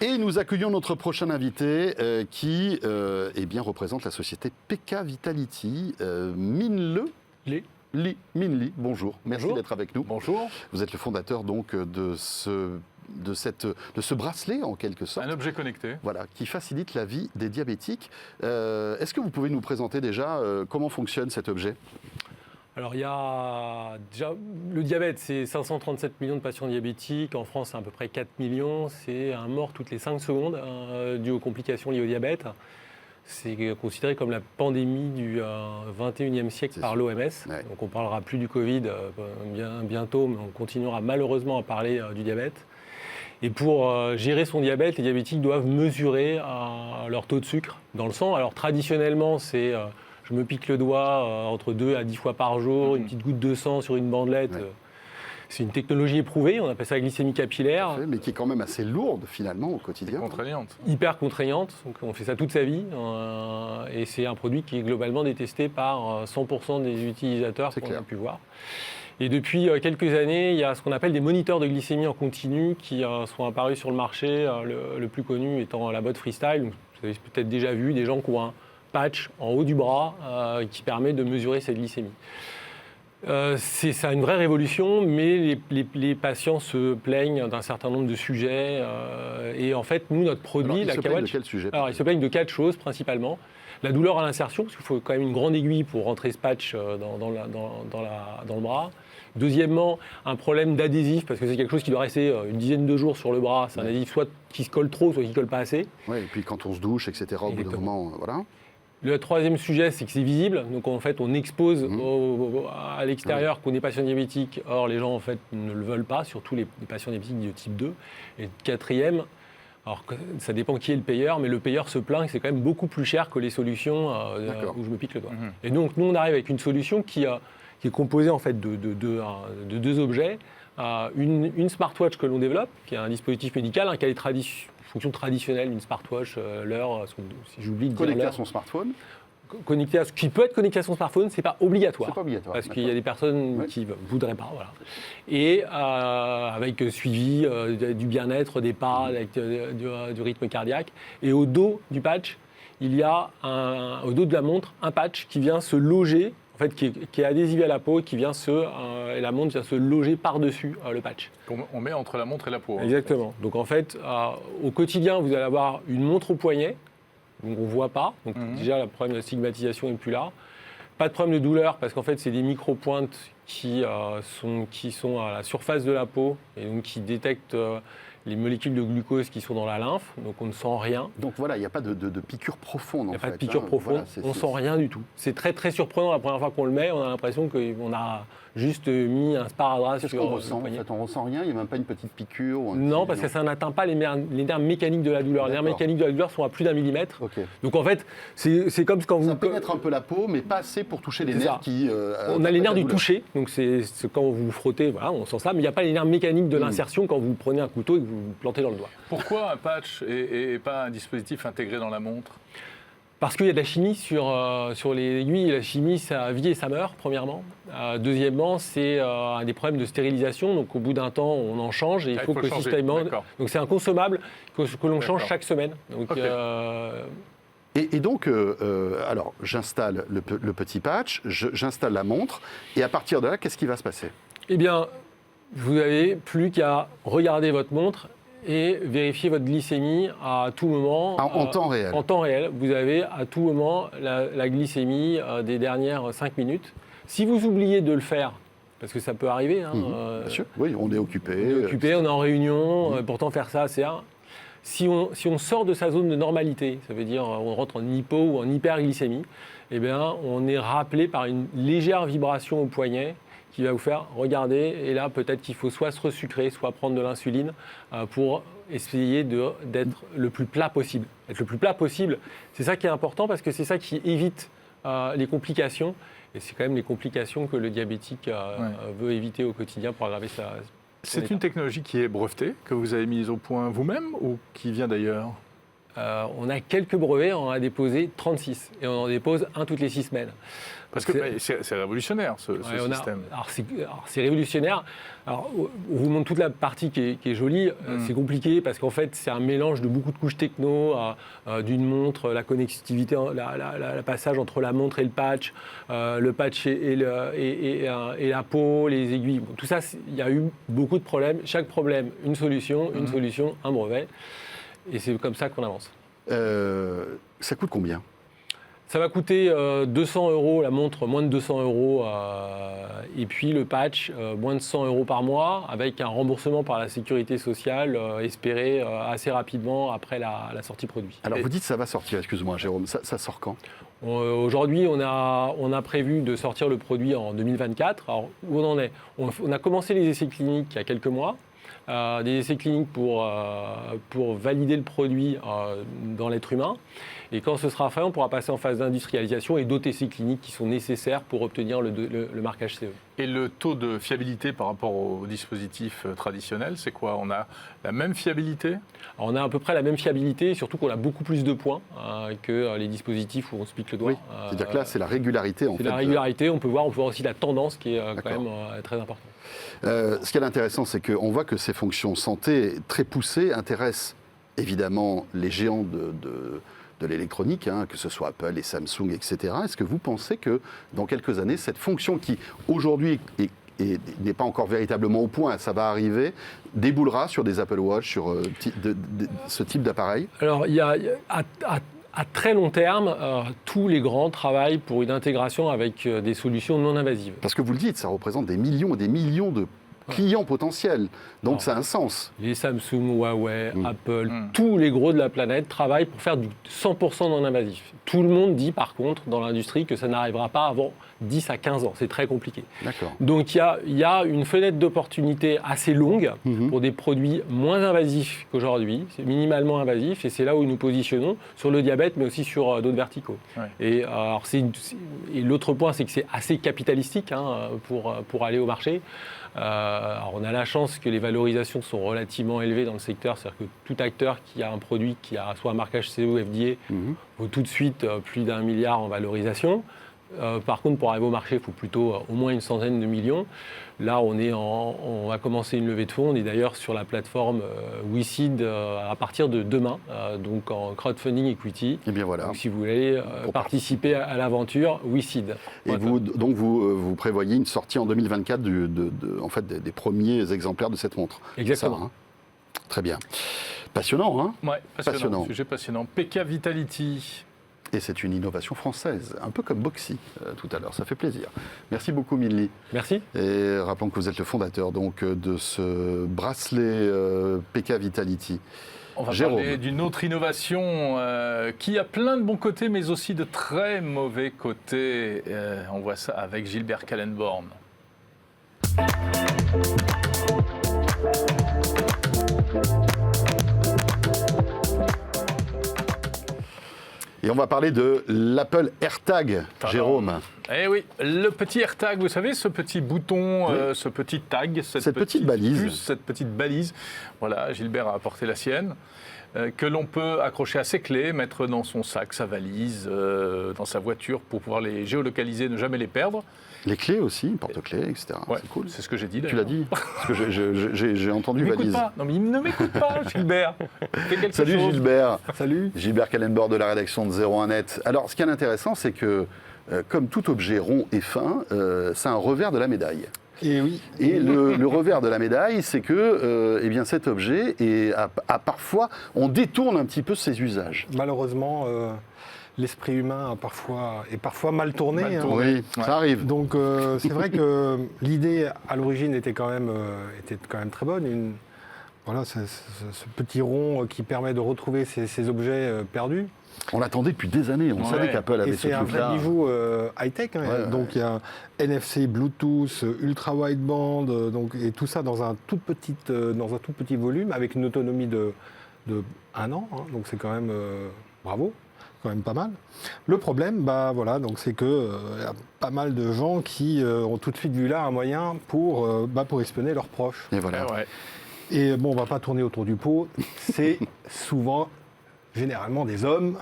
Et nous accueillons notre prochain invité qui représente la société PK Vitality. Min Li, bonjour. Merci d'être avec nous. Bonjour. Vous êtes le fondateur donc de ce bracelet en quelque sorte. Un objet connecté. Voilà, qui facilite la vie des diabétiques. Est-ce que vous pouvez nous présenter déjà comment fonctionne cet objet ? Alors, il y a déjà le diabète, c'est 537 millions de patients diabétiques. En France, c'est à peu près 4 millions. C'est un mort toutes les 5 secondes dû aux complications liées au diabète. C'est considéré comme la pandémie du 21e siècle par l'OMS. Ouais. Donc, on ne parlera plus du Covid bientôt, mais on continuera malheureusement à parler du diabète. Et pour gérer son diabète, les diabétiques doivent mesurer leur taux de sucre dans le sang. Alors, traditionnellement, c'est... je me pique le doigt entre 2 à 10 fois par jour, une petite goutte de sang sur une bandelette. Ouais. C'est une technologie éprouvée, on appelle ça la glycémie capillaire. Mais qui est quand même assez lourde finalement au quotidien. Contraignante. Hyper contraignante, donc on fait ça toute sa vie. Et c'est un produit qui est globalement détesté par 100% des utilisateurs qu'on a pu voir. Et depuis quelques années, il y a ce qu'on appelle des moniteurs de glycémie en continu qui sont apparus sur le marché, le plus connu étant la botte Freestyle. Vous avez peut-être déjà vu des gens qui ont un patch en haut du bras qui permet de mesurer cette glycémie. C'est ça une vraie révolution, mais les patients se plaignent d'un certain nombre de sujets. Et en fait, nous, notre produit, la K-Watch... de quel sujet ? Alors, ils se plaignent de 4 choses principalement. La douleur à l'insertion, parce qu'il faut quand même une grande aiguille pour rentrer ce patch dans le bras. Deuxièmement, un problème d'adhésif, parce que c'est quelque chose qui doit rester une dizaine de jours sur le bras. C'est un adhésif soit qui se colle trop, soit qui ne colle pas assez. Oui, et puis quand on se douche, etc., au bout d'un moment, voilà. Le troisième sujet, c'est que c'est visible. Donc, en fait, on expose à l'extérieur qu'on est patient diabétique. Or, les gens, en fait, ne le veulent pas, surtout les patients diabétiques de type 2. Et quatrième, alors ça dépend qui est le payeur, mais le payeur se plaint que c'est quand même beaucoup plus cher que les solutions où je me pique le doigt. Et donc, nous, on arrive avec une solution qui est composée, en fait, de 2 objets. Une smartwatch que l'on développe, qui est un dispositif médical, qui a les fonction traditionnelle, une smartwatch, l'heure, si j'oublie de dire l'heure. Connecté à son smartphone. Qui peut être connecté à son smartphone, c'est pas obligatoire. C'est pas obligatoire. Parce qu'il y a des personnes qui ne voudraient pas, voilà. Et avec suivi du bien-être, des pas, avec du rythme cardiaque. Et au dos du patch, il y a au dos de la montre, un patch qui vient se loger, en fait, qui est adhésivé à la peau, qui vient et la montre vient se loger par-dessus le patch. On met entre la montre et la peau. Exactement. En fait. Donc en fait, au quotidien, vous allez avoir une montre au poignet, donc on ne voit pas. Donc déjà, le problème de stigmatisation n'est plus là. Pas de problème de douleur, parce qu'en fait, c'est des micro-pointes qui sont à la surface de la peau et donc qui détectent les molécules de glucose qui sont dans la lymphe, donc on ne sent rien. Donc voilà, il n'y a pas de piqûre profonde en fait. Il n'y a pas de piqûre profonde, on ne sent rien du tout. C'est très très surprenant la première fois qu'on le met, on a l'impression qu'on a juste mis un sparadrap sur le poignet. En fait, on ressent rien, il n'y a même pas une petite piqûre Non, parce que ça n'atteint pas les nerfs mécaniques de la douleur. Les nerfs mécaniques de la douleur sont à plus d'1 millimètre. Okay. Donc en fait, c'est comme quand vous... Ça pénètre un peu la peau, mais pas assez pour toucher les nerfs qui... on a les nerfs du toucher, donc c'est quand vous frottez, voilà, on sent ça, mais il n'y a pas les nerfs mécaniques de l'insertion quand vous prenez un couteau et que vous plantez dans le doigt. Pourquoi un patch et pas un dispositif intégré dans la montre ? Parce qu'il y a de la chimie sur les aiguilles. La chimie, ça vit et ça meurt, premièrement. Deuxièmement, c'est des problèmes de stérilisation. Donc, au bout d'un temps, on en change et il faut que systématiquement... Donc, c'est un consommable que l'on change chaque semaine. Donc, Et donc, alors, j'installe le petit patch, j'installe la montre, et à partir de là, qu'est-ce qui va se passer ? Eh bien, vous n'avez plus qu'à regarder votre montre et vérifier votre glycémie à tout moment. En temps réel. En temps réel. Vous avez à tout moment la glycémie des dernières 5 minutes. Si vous oubliez de le faire, parce que ça peut arriver. Bien sûr, oui, on est occupé. On est en réunion, pourtant faire ça, c'est un... Si on sort de sa zone de normalité, ça veut dire on rentre en hypo ou en hyperglycémie, eh bien, on est rappelé par une légère vibration au poignet qui va vous faire regarder. Et là, peut-être qu'il faut soit se resucrer, soit prendre de l'insuline pour essayer d'être le plus plat possible. Être le plus plat possible, c'est ça qui est important parce que c'est ça qui évite les complications. Et c'est quand même les complications que le diabétique veut éviter au quotidien pour aggraver sa... C'est une technologie qui est brevetée, que vous avez mise au point vous-même ou qui vient d'ailleurs ? on a quelques brevets, on en a déposé 36 et on en dépose un toutes les 6 semaines. Parce que c'est révolutionnaire ce système. Alors c'est révolutionnaire. Alors, on vous montre toute la partie qui est jolie. C'est compliqué parce qu'en fait, c'est un mélange de beaucoup de couches techno, d'une montre, la connectivité, le passage entre la montre et le patch et la peau, les aiguilles. Bon, tout ça, il y a eu beaucoup de problèmes. Chaque problème, une solution, un brevet. Et c'est comme ça qu'on avance. Ça coûte combien ? Ça va coûter 200 € la montre, moins de 200 €, et puis le patch, moins de 100 € par mois, avec un remboursement par la sécurité sociale espéré assez rapidement après la sortie produit. Alors vous dites ça va sortir, excuse-moi Jérôme, ça sort quand ? Aujourd'hui, on a prévu de sortir le produit en 2024. Alors où on en est ? On a commencé les essais cliniques il y a quelques mois. Des essais cliniques pour valider le produit dans l'être humain. Et quand ce sera fait, on pourra passer en phase d'industrialisation et d'autres essais cliniques qui sont nécessaires pour obtenir le marquage CE. Et le taux de fiabilité par rapport aux dispositifs traditionnels, c'est quoi ? On a la même fiabilité ? Alors, on a à peu près la même fiabilité, surtout qu'on a beaucoup plus de points que les dispositifs où on se pique le doigt. Oui. C'est-à-dire que là, c'est la régularité en fait. C'est la régularité, on peut voir aussi la tendance qui est quand même très importante. Ce qui est intéressant, c'est qu'on voit que ces fonctions santé très poussées intéressent évidemment les géants de l'électronique, que ce soit Apple et Samsung, etc. Est-ce que vous pensez que dans quelques années, cette fonction qui aujourd'hui n'est pas encore véritablement au point, ça va arriver, déboulera sur des Apple Watch, sur ce type d'appareil ? Alors, il y a à très long terme, tous les grands travaillent pour une intégration avec des solutions non invasives. Parce que vous le dites, ça représente des millions et des millions de clients potentiels, donc ça a un sens. Les Samsung, Huawei, Apple, tous les gros de la planète travaillent pour faire du 100% non invasif. Tout le monde dit par contre dans l'industrie que ça n'arrivera pas avant 10 à 15 ans, c'est très compliqué. D'accord. Donc il y a une fenêtre d'opportunité assez longue pour des produits moins invasifs qu'aujourd'hui, c'est minimalement invasif, et c'est là où nous nous positionnons sur le diabète mais aussi sur d'autres verticaux. Ouais. Et l'autre point, c'est que c'est assez capitalistique pour aller au marché. Alors on a la chance que les valorisations sont relativement élevées dans le secteur, c'est-à-dire que tout acteur qui a un produit qui a soit un marquage CE ou FDA vaut tout de suite plus d'1 milliard en valorisation. Par contre, pour arriver au marché, il faut plutôt au moins une centaine de millions. Là, on va commencer une levée de fonds. On est d'ailleurs sur la plateforme WeSeed à partir de demain, donc en crowdfunding equity. Et bien voilà. Donc, si vous voulez participer à l'aventure, WeSeed. Et vous prévoyez une sortie en 2024 des premiers exemplaires de cette montre. Exactement. Ça, très bien. Passionnant, hein ? Oui, passionnant. Sujet passionnant. PK Vitality. Et c'est une innovation française, un peu comme Boxy tout à l'heure, ça fait plaisir. Merci beaucoup Minli. Merci. Et rappelons que vous êtes le fondateur donc, de ce bracelet PK Vitality. On va parler d'une autre innovation qui a plein de bons côtés mais aussi de très mauvais côtés. On voit ça avec Gilbert Kallenborn. Et on va parler de l'Apple AirTag, Jérôme. Eh oui, le petit AirTag, vous savez, ce petit bouton, ce petit tag, cette petite balise. Cette petite balise. Voilà, Gilbert a apporté la sienne, que l'on peut accrocher à ses clés, mettre dans son sac, sa valise, dans sa voiture pour pouvoir les géolocaliser, ne jamais les perdre. Les clés aussi, porte-clés, etc. Ouais, c'est cool. C'est ce que j'ai dit d'ailleurs. Tu l'as dit parce que j'ai entendu valise. Pas. Non mais il ne m'écoute pas, Gilbert. Salut Gilbert. Salut. Gilbert Kallenborn de la rédaction de 01net. Alors ce qui est intéressant, c'est que comme tout objet rond et fin, c'est un revers de la médaille. Et oui. Et le revers de la médaille, c'est que cet objet a parfois, on détourne un petit peu ses usages. Malheureusement, l'esprit humain est parfois mal tourné. Oui, ça arrive. Donc c'est vrai que l'idée à l'origine était quand même très bonne. Voilà, ce petit rond qui permet de retrouver ces objets perdus. On l'attendait depuis des années, on savait qu'Apple avait ce truc-là. C'est un vrai bijou high-tech. Donc il y a NFC, Bluetooth, ultra wideband, et tout ça dans un tout petit volume avec une autonomie de 1 an. Donc c'est quand même bravo, quand même pas mal. Le problème, c'est que y a pas mal de gens qui ont tout de suite vu là un moyen pour espionner leurs proches. Et voilà. Ouais. Et on va pas tourner autour du pot. C'est souvent généralement des hommes.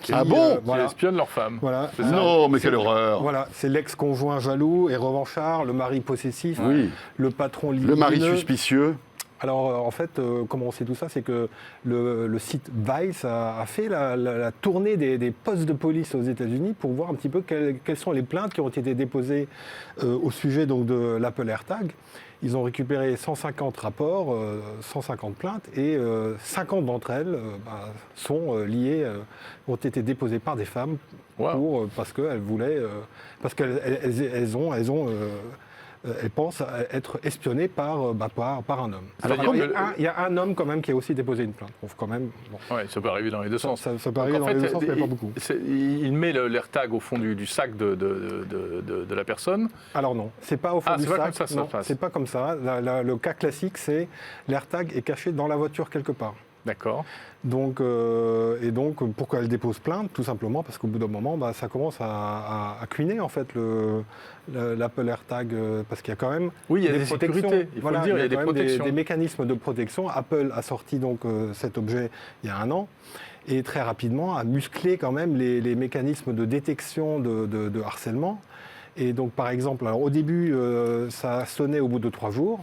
Qui, Ah bon Qui voilà. espionnent leurs femmes. Voilà. C'est ça. Non, mais quelle horreur. Voilà, c'est l'ex-conjoint jaloux et revanchard, le mari possessif, Oui. le patron Le libidineux. mari suspicieux. Alors, en fait, comment on sait tout ça? C'est que le site Vice a fait la tournée des postes de police aux États-Unis pour voir un petit peu quelles sont les plaintes qui ont été déposées au sujet donc, de l'Apple AirTag. Ils ont récupéré 150 rapports, 150 plaintes, et 50 d'entre elles sont liées, ont été déposées par des femmes parce qu'elles voulaient, parce elles pensent être espionnées par un homme. Alors, Il y a un homme quand même qui a aussi déposé une plainte. Quand même, bon. Ouais, ça peut arriver dans les deux sens. Ça peut arriver Donc, dans les deux sens, mais pas beaucoup. Il met l'AirTag au fond du sac de la personne. Alors non, c'est pas au fond du c'est pas sac. comme ça, ça Non, passe. c'est pas comme ça. Le cas classique, c'est l'AirTag est caché dans la voiture quelque part. D'accord. Donc, pourquoi elle dépose plainte? Tout simplement parce qu'au bout d'un moment, ça commence à cuiner en fait l'Apple AirTag, parce qu'il y a quand même Oui, il y a des protections. sécurités. Il faut le dire, il y a des quand même protections. des mécanismes de protection. Apple a sorti donc cet objet il y a un an et très rapidement a musclé quand même les mécanismes de détection de harcèlement. Et donc par exemple, alors au début, ça a sonné au bout de 3 jours.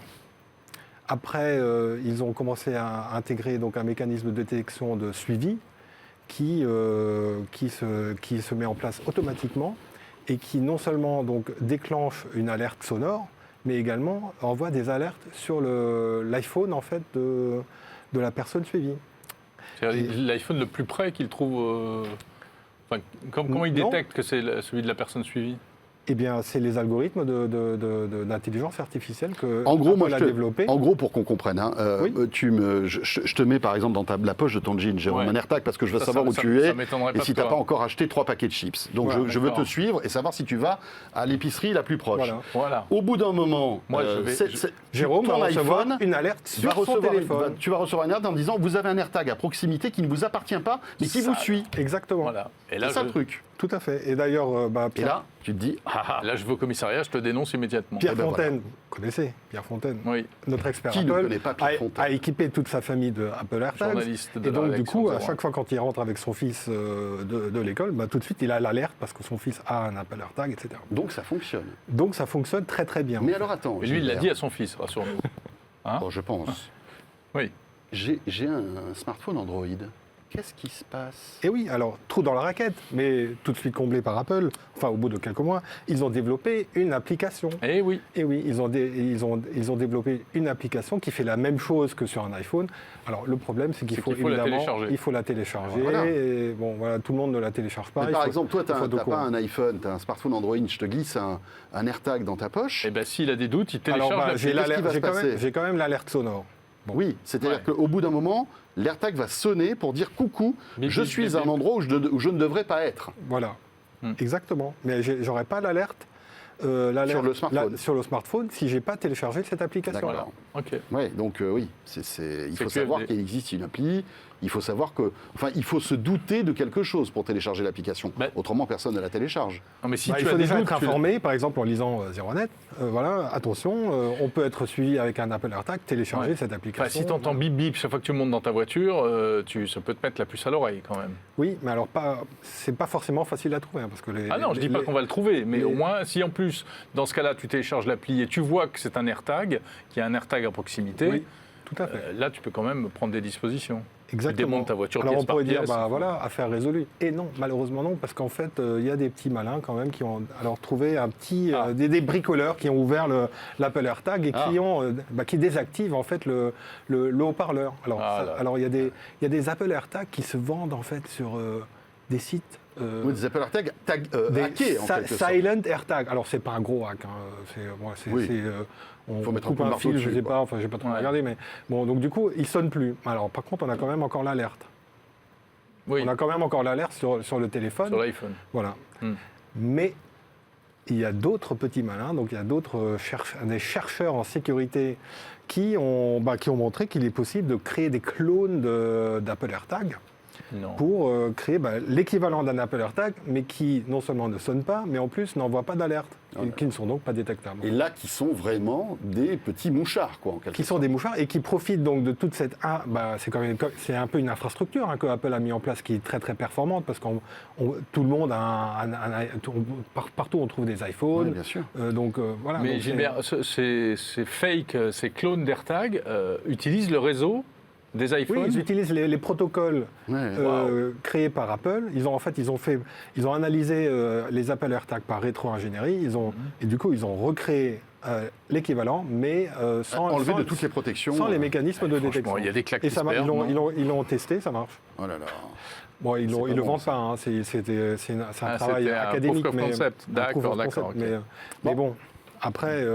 Après, ils ont commencé à intégrer donc, un mécanisme de détection de suivi qui se met en place automatiquement et qui non seulement donc, déclenche une alerte sonore, mais également envoie des alertes sur l'iPhone en fait, de la personne suivie. C'est l'iPhone le plus près qu'il trouve. Comment il Non. détecte que c'est celui de la personne suivie? Eh bien, c'est les algorithmes d'intelligence artificielle que En gros, Apple a développé. En gros, pour qu'on comprenne, Oui. je te mets par exemple dans la poche de ton jean, Jérôme, Ouais. un AirTag parce que je veux Ça, savoir ça- où ça- tu ça es m'étonnerait et pas si de tu n'as toi. pas encore acheté 3 paquets de chips. Donc Voilà, je veux te d'accord. suivre et savoir si tu vas à l'épicerie la plus proche. Voilà. Voilà. Au bout d'un moment, Moi, je vais- Jérôme ton va recevoir iPhone une alerte va sur son recevoir téléphone. tu vas recevoir une alerte en disant vous avez un AirTag à proximité qui ne vous appartient pas mais qui Ça, vous suit. Exactement. Voilà. Et là, C'est ça le truc. Tout à fait. Et d'ailleurs, Et Pierre, là, tu te dis là, je vais au commissariat, je te dénonce immédiatement. Pierre Eh ben Fontaine, vous connaissez Pierre Fontaine, Oui, notre expert Qui ne Apple, connaît pas Pierre Fontaine a équipé toute sa famille de Apple AirTags. journaliste de Et la donc, du rédaction coup, de à 01. chaque fois quand il rentre avec son fils de l'école, tout de suite, il a l'alerte parce que son fils a un Apple AirTag, etc. donc ça fonctionne. Donc, ça fonctionne très, très bien. Mais alors attends, Et lui, il l'a Gilbert. dit à son fils, rassure-nous. Hein? Bon, je pense. Oui. J'ai un smartphone Android. Qu'est-ce qui se passe? Et oui, alors, trou dans la raquette, mais tout de suite comblé par Apple, enfin, au bout de quelques mois, ils ont développé une application. Eh oui. Et oui, ils ont développé une application qui fait la même chose que sur un iPhone. Alors le problème, c'est qu'il C'est faut qu'il faut la évidemment, télécharger. il faut la télécharger. Voilà. Et bon, voilà, tout le monde ne la télécharge pas. Mais Il par faut- exemple, toi, tu il faut être au n'as pas courant. un iPhone, tu as un smartphone Android, je te glisse un AirTag dans ta poche. Eh bien, s'il a des doutes, il télécharge Alors, l'appli. j'ai qu'est-ce qui va se passer j'ai quand même l'alerte sonore. Bon. Oui, c'est-à-dire Ouais. qu'au bout d'un moment, l'AirTag va sonner pour dire coucou, Bip, je bip, suis bip, à un bip. endroit où je ne devrais pas être. Voilà, Hmm. exactement. Mais j'aurais pas l'alerte. Sur le smartphone. sur le smartphone si j'ai pas téléchargé cette application. D'accord. Ok. Ouais, donc oui, il faut QFD. savoir qu'il existe une appli, il faut savoir que, enfin, il faut se douter de quelque chose pour télécharger l'application. Bah- Autrement, personne ne la télécharge. Non, mais si Il tu faut as des déjà doutes, être tu- informé, par exemple en lisant Zeronet. Voilà, attention, on peut être suivi avec un Apple AirTag, télécharger Ouais. cette application. Enfin, si tu entends bip bip chaque fois que tu montes dans ta voiture, ça peut te mettre la puce à l'oreille quand même. Oui, mais alors c'est pas forcément facile à trouver, parce que Ah non, je dis pas qu'on va le trouver, mais au moins, si en plus, dans ce cas-là, tu télécharges l'appli et tu vois que c'est un AirTag, qu'il y a un AirTag à proximité, Oui, tout à fait. là, tu peux quand même prendre des dispositions. Exactement. Tu démontes ta voiture Alors pièce on par pourrait dire, pièce. voilà, affaire résolue. Et non, malheureusement non, parce qu'en fait, il y a des petits malins quand même qui ont alors trouvé un petit, Ah. des bricoleurs qui ont ouvert l'Apple AirTag et Ah. qui désactivent en fait le haut-parleur. Alors, Ah là. alors il y a des Apple AirTag qui se vendent en fait sur des sites. Ou des Apple AirTag Des hackés, en quelque sorte. silent AirTag. Alors c'est pas un gros hack. Oui. On Faut mettre un coupe coup de un marteau fil, je dessus, sais quoi. pas. Enfin, j'ai pas trop Ouais. regardé, mais bon. Donc du coup, il sonne plus. Alors par contre, on a quand même encore l'alerte. Oui, On a quand même encore l'alerte sur le téléphone. sur l'iPhone. Voilà. Hmm. Mais il y a d'autres petits malins, donc il y a d'autres des chercheurs en sécurité qui ont montré qu'il est possible de créer des clones d'Apple AirTag. Non. pour créer l'équivalent d'un Apple AirTag, mais qui non seulement ne sonne pas, mais en plus n'envoie pas d'alerte, qui ne sont donc pas détectables. Et là, qui sont vraiment des petits mouchards, quoi, en quelque Qui sont des mouchards et qui profitent donc de toute cette... c'est un peu une infrastructure que Apple a mis en place qui est très très performante parce que tout le monde partout on trouve des iPhones. Oui, bien sûr. Voilà. Mais donc Gilbert, ces fake, ces clones d'AirTag utilisent le réseau des iPhones. Oui, ils utilisent les protocoles Ouais. créés par Apple. Ils ont analysé les Apple AirTag par rétro-ingénierie. Et du coup, ils ont recréé l'équivalent, mais Enlevé de toutes les protections. sans les mécanismes de détection. Il y a des claques Et qui ça se marche. perdent, non Ils l'ont testé, ça marche. Oh là là. Bon, ils C'est pas le bon, vendent ça. pas. C'est un travail c'était un académique, proof of mais concept. un D'accord, proof of d'accord, concept, ok. mais bon, après.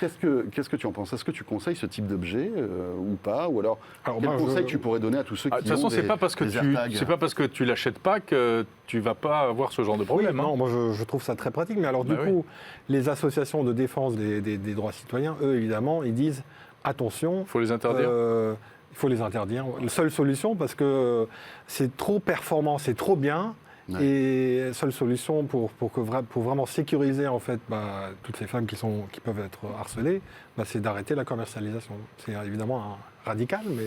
Qu'est-ce que tu en penses? Est-ce que tu conseilles ce type d'objet ou pas? Ou alors, Alors, quel moi, conseil tu pourrais donner à tous ceux qui De toute façon, ont c'est des, pas parce que des AirTags? c'est pas parce que tu l'achètes pas que tu vas pas avoir ce genre de Oui, problème. non, moi je trouve ça très pratique. Mais alors, Bah du coup, les associations de défense des droits citoyens, eux, évidemment, ils disent attention. Il faut les interdire. Il faut les interdire. La seule solution, parce que c'est trop performant, c'est trop bien. Ouais. Et seule solution pour vraiment sécuriser en fait toutes ces femmes qui peuvent être harcelées, c'est d'arrêter la commercialisation. C'est évidemment radical, mais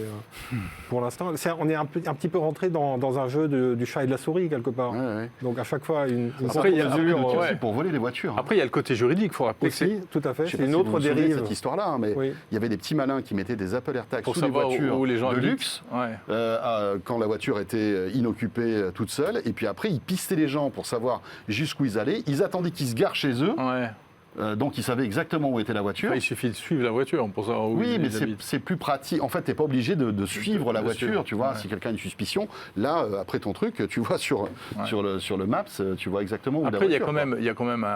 pour l'instant, on est un petit peu rentré dans un jeu du chat et de la souris quelque part. Ouais, ouais. Donc à chaque fois une Après, il y a- contre-mesure, Après, ouais. aussi pour voler les voitures. Après, il y a le côté juridique. Il faut rappeler que c'est aussi, tout à fait. Je sais C'est pas une si autre vous vous souvenez de dérive. cette histoire-là, hein, mais Oui. il y avait des petits malins qui mettaient des Apple AirTags pour sous les savoir voitures où les gens de habitent. luxe. Ouais. Quand la voiture était inoccupée toute seule, et puis après ils pistaient les gens pour savoir jusqu'où ils allaient. Ils attendaient qu'ils se garent chez eux, Ouais. donc ils savaient exactement où était la voiture. Après, il suffit de suivre la voiture pour savoir où Oui, ils mais habitent. c'est plus pratique. En fait, tu n'es pas obligé de suivre la Bien voiture, sûr. tu vois. Ouais. Si quelqu'un a une suspicion, là, après ton truc, tu vois sur le Maps, tu vois exactement où est la Après, il y voiture. a quand même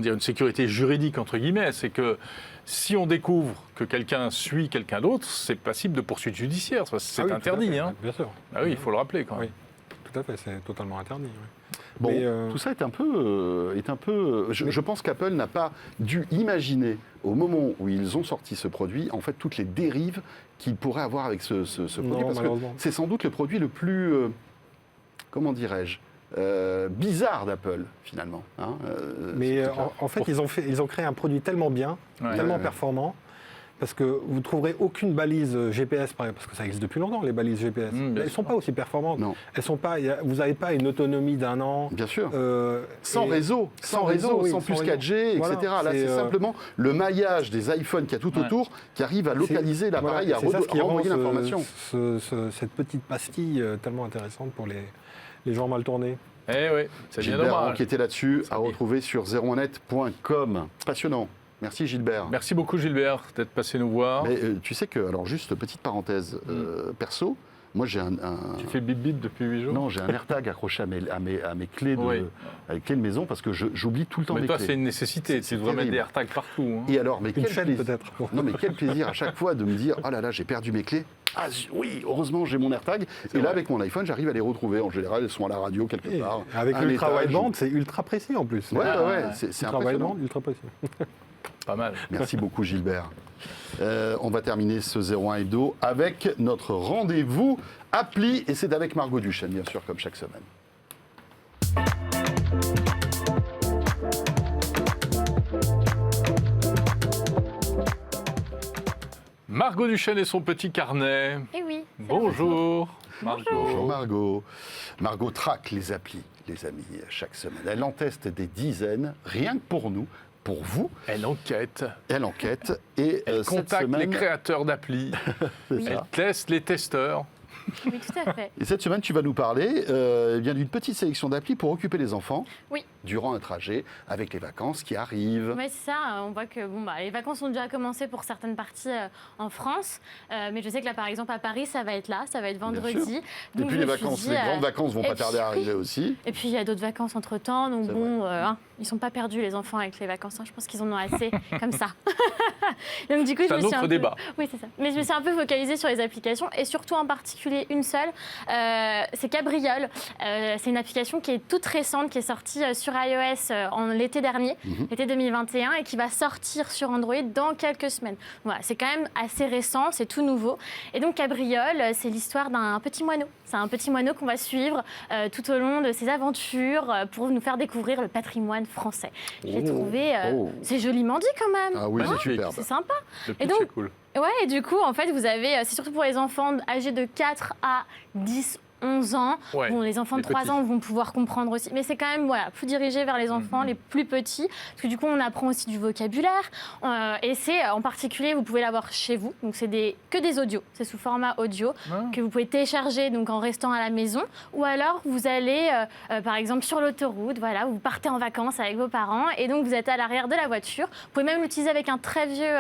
une sécurité juridique, entre guillemets. C'est que si on découvre que quelqu'un suit quelqu'un d'autre, c'est passible de poursuite judiciaire. C'est Ah oui, tout à interdit. fait, Hein. Bien sûr. Ah oui, il faut le rappeler quand même. Oui, tout à fait, c'est totalement interdit. Oui. Bon, Mais, tout ça est un peu. Je pense qu'Apple n'a pas dû imaginer, au moment où ils ont sorti ce produit, en fait, toutes les dérives qu'il pourrait avoir avec ce produit. Non, Parce que malheureusement. c'est sans doute le produit le plus. Comment dirais-je bizarre d'Apple, finalement. Hein, Mais ce truc-là. en fait, ils ont créé un produit tellement bien, Ouais. tellement Ouais. performant, parce que vous ne trouverez aucune balise GPS, par exemple, parce que ça existe depuis longtemps, les balises GPS. Bien Elles ne sûr. sont pas aussi performantes. Non. Elles sont pas, vous n'avez pas une autonomie d'un an. Bien sûr. Sans Sans sans réseau, réseau, oui, sans sans plus réseau. 4G, Voilà, etc. Là, c'est, c'est simplement le maillage des iPhones qu'il y a tout Ouais. autour qui arrive à localiser l'appareil, Voilà, à c'est ça ce qui rend renvoyer l'information. cette petite pastille tellement intéressante pour les gens mal tournés. Eh oui, c'est bien Gilbert dommage. qui était là-dessus, à bien. retrouver sur 01net.com. Passionnant. Merci Gilbert. Merci beaucoup Gilbert d'être passé nous voir. Mais tu sais que, alors juste petite parenthèse perso, moi j'ai un Tu fais bip bip depuis 8 jours. non, j'ai un AirTag accroché à mes clés Oui. à mes clés de maison parce que j'oublie tout le temps Mais mes toi, clés. c'est une nécessité. C'est Tu devrais mettre terrible. des AirTags partout. Hein. Et alors, mais Une quel chaîne plaisir. peut-être. Non, mais quel plaisir à chaque fois de me dire, oh là là, j'ai perdu mes clés. Ah oui, heureusement, j'ai mon AirTag. Et là, vrai. avec mon iPhone, j'arrive à les retrouver. En général, elles sont à la radio quelque Et part. avec un l'ultra étage. wideband, c'est ultra précis en plus. Ouais, ouais, Ah, ouais, ouais. c'est Ultra impressionnant. wideband, ultra précis. Pas mal. Merci beaucoup, Gilbert. On va terminer ce 01 Hebdo avec notre rendez-vous appli. Et c'est avec Margot Duchesne, bien sûr, comme chaque semaine. Margot Duchesne et son petit carnet. Eh oui. c'est Bonjour. Margot. Bonjour Margot. Margot traque les applis, les amis, chaque semaine. Elle en teste des dizaines, rien que pour nous, pour vous. Elle enquête. Elle enquête. Et Elle cette contacte semaine, les créateurs d'applis. c'est Elle ça. teste les testeurs. Oui, tout à fait. Et cette semaine, tu vas nous parler eh bien d'une petite sélection d'applis pour occuper les enfants Oui. durant un trajet avec les vacances qui arrivent. Oui, c'est ça. On voit que les vacances ont déjà commencé pour certaines parties en France. Mais je sais que là, par exemple, à Paris, ça va être là. Ça va être vendredi. sûr. Et Donc, puis je les me suis vacances, dit, les grandes vacances vont et pas tarder à puis, arriver aussi. Et puis, il y a d'autres vacances entre-temps. Donc, C'est bon, ils ne sont pas perdus, les enfants, avec les vacances. Hein. Je pense qu'ils en ont assez comme ça. Donc, du coup, C'est un autre débat. Oui, c'est ça. Mais je me suis un peu focalisée sur les applications et surtout en particulier particulier une seule. C'est Cabriole. C'est une application qui est toute récente, qui est sortie sur iOS en l'été dernier, l'été 2021, et qui va sortir sur Android dans quelques semaines. Voilà, c'est quand même assez récent, c'est tout nouveau. Et donc Cabriole, c'est l'histoire d'un petit moineau. C'est un petit moineau qu'on va suivre tout au long de ses aventures pour nous faire découvrir le patrimoine français. J'ai trouvé, c'est joliment dit quand même. Ah oui, c'est superbe. C'est sympa. Le Et pitch donc, est cool. ouais, et du coup, en fait, vous avez, c'est surtout pour les enfants âgés de 4 à 10 11 ans. Ouais, Bon, les enfants de les 3 petits. ans vont pouvoir comprendre aussi. Mais c'est quand même plus dirigé vers les enfants, les plus petits. Parce que du coup, on apprend aussi du vocabulaire. Et c'est en particulier, vous pouvez l'avoir chez vous. Donc, c'est que des audios. C'est sous format audio que vous pouvez télécharger donc, en restant à la maison. Ou alors, vous allez, par exemple, sur l'autoroute. Voilà, vous partez en vacances avec vos parents. Et donc, vous êtes à l'arrière de la voiture. Vous pouvez même l'utiliser avec un très vieux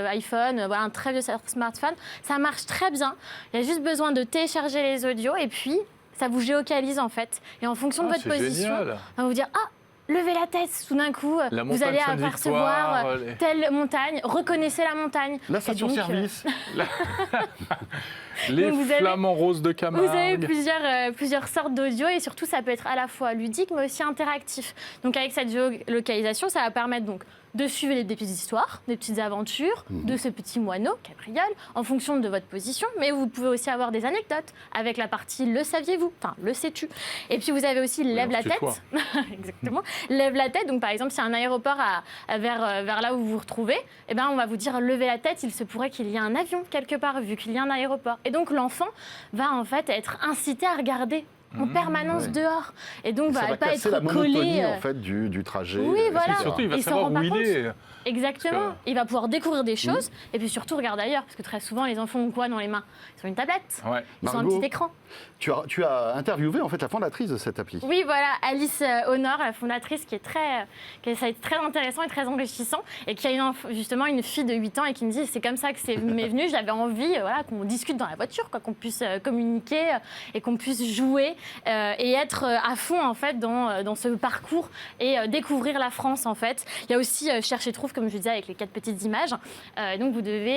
iPhone, voilà, un très vieux smartphone. Ça marche très bien. Il y a juste besoin de télécharger les audios. Et puis, ça vous géocalise en fait. Et en fonction de votre position, génial. on va vous dire levez la tête. Tout d'un coup, La vous montagne allez Sainte-Victoire, apercevoir telle montagne. Reconnaissez la montagne. La Et station-service. Les Donc, vous avez- flamants roses de Camargue. Vous avez plusieurs sortes d'audio et surtout, ça peut être à la fois ludique mais aussi interactif. Donc avec cette géolocalisation, ça va permettre donc de suivre des petites histoires, des petites aventures de ce petit moineau, Cabriole, en fonction de votre position. Mais vous pouvez aussi avoir des anecdotes avec la partie « le saviez-vous » enfin « le sais-tu ». Et puis vous avez aussi « lève on la se tête tutoie. ». Exactement. « Lève la tête ». Donc par exemple, s'il y a un aéroport vers là où vous vous retrouvez, eh ben, on va vous dire « levez la tête ». Il se pourrait qu'il y ait un avion quelque part vu qu'il y a un aéroport. Et donc l'enfant va en fait être incité à regarder en permanence dehors. Et donc, Ça va va pas casser être la monotonie collé. en fait du trajet. Oui, voilà. etc. Surtout, il va Il s'en savoir rend pas où il compte. est. Exactement. Parce Il va pouvoir découvrir des choses et puis surtout regarder ailleurs. Parce que très souvent, les enfants ont quoi dans les mains? Ils ont une tablette. Ouais. Ils ont un Margot, petit écran. Tu as interviewé en fait la fondatrice de cette appli. Oui, voilà, Alice Honor, la fondatrice, ça a été très intéressant et très enrichissant, et qui a justement une fille de 8 ans et qui me dit c'est comme ça que c'est m'est venu, j'avais envie qu'on discute dans la voiture, qu'on puisse communiquer et qu'on puisse jouer et être à fond en fait dans ce parcours et découvrir la France en fait. Il y a aussi Cherche et Trouve, comme je disais, avec les 4 petites images. Donc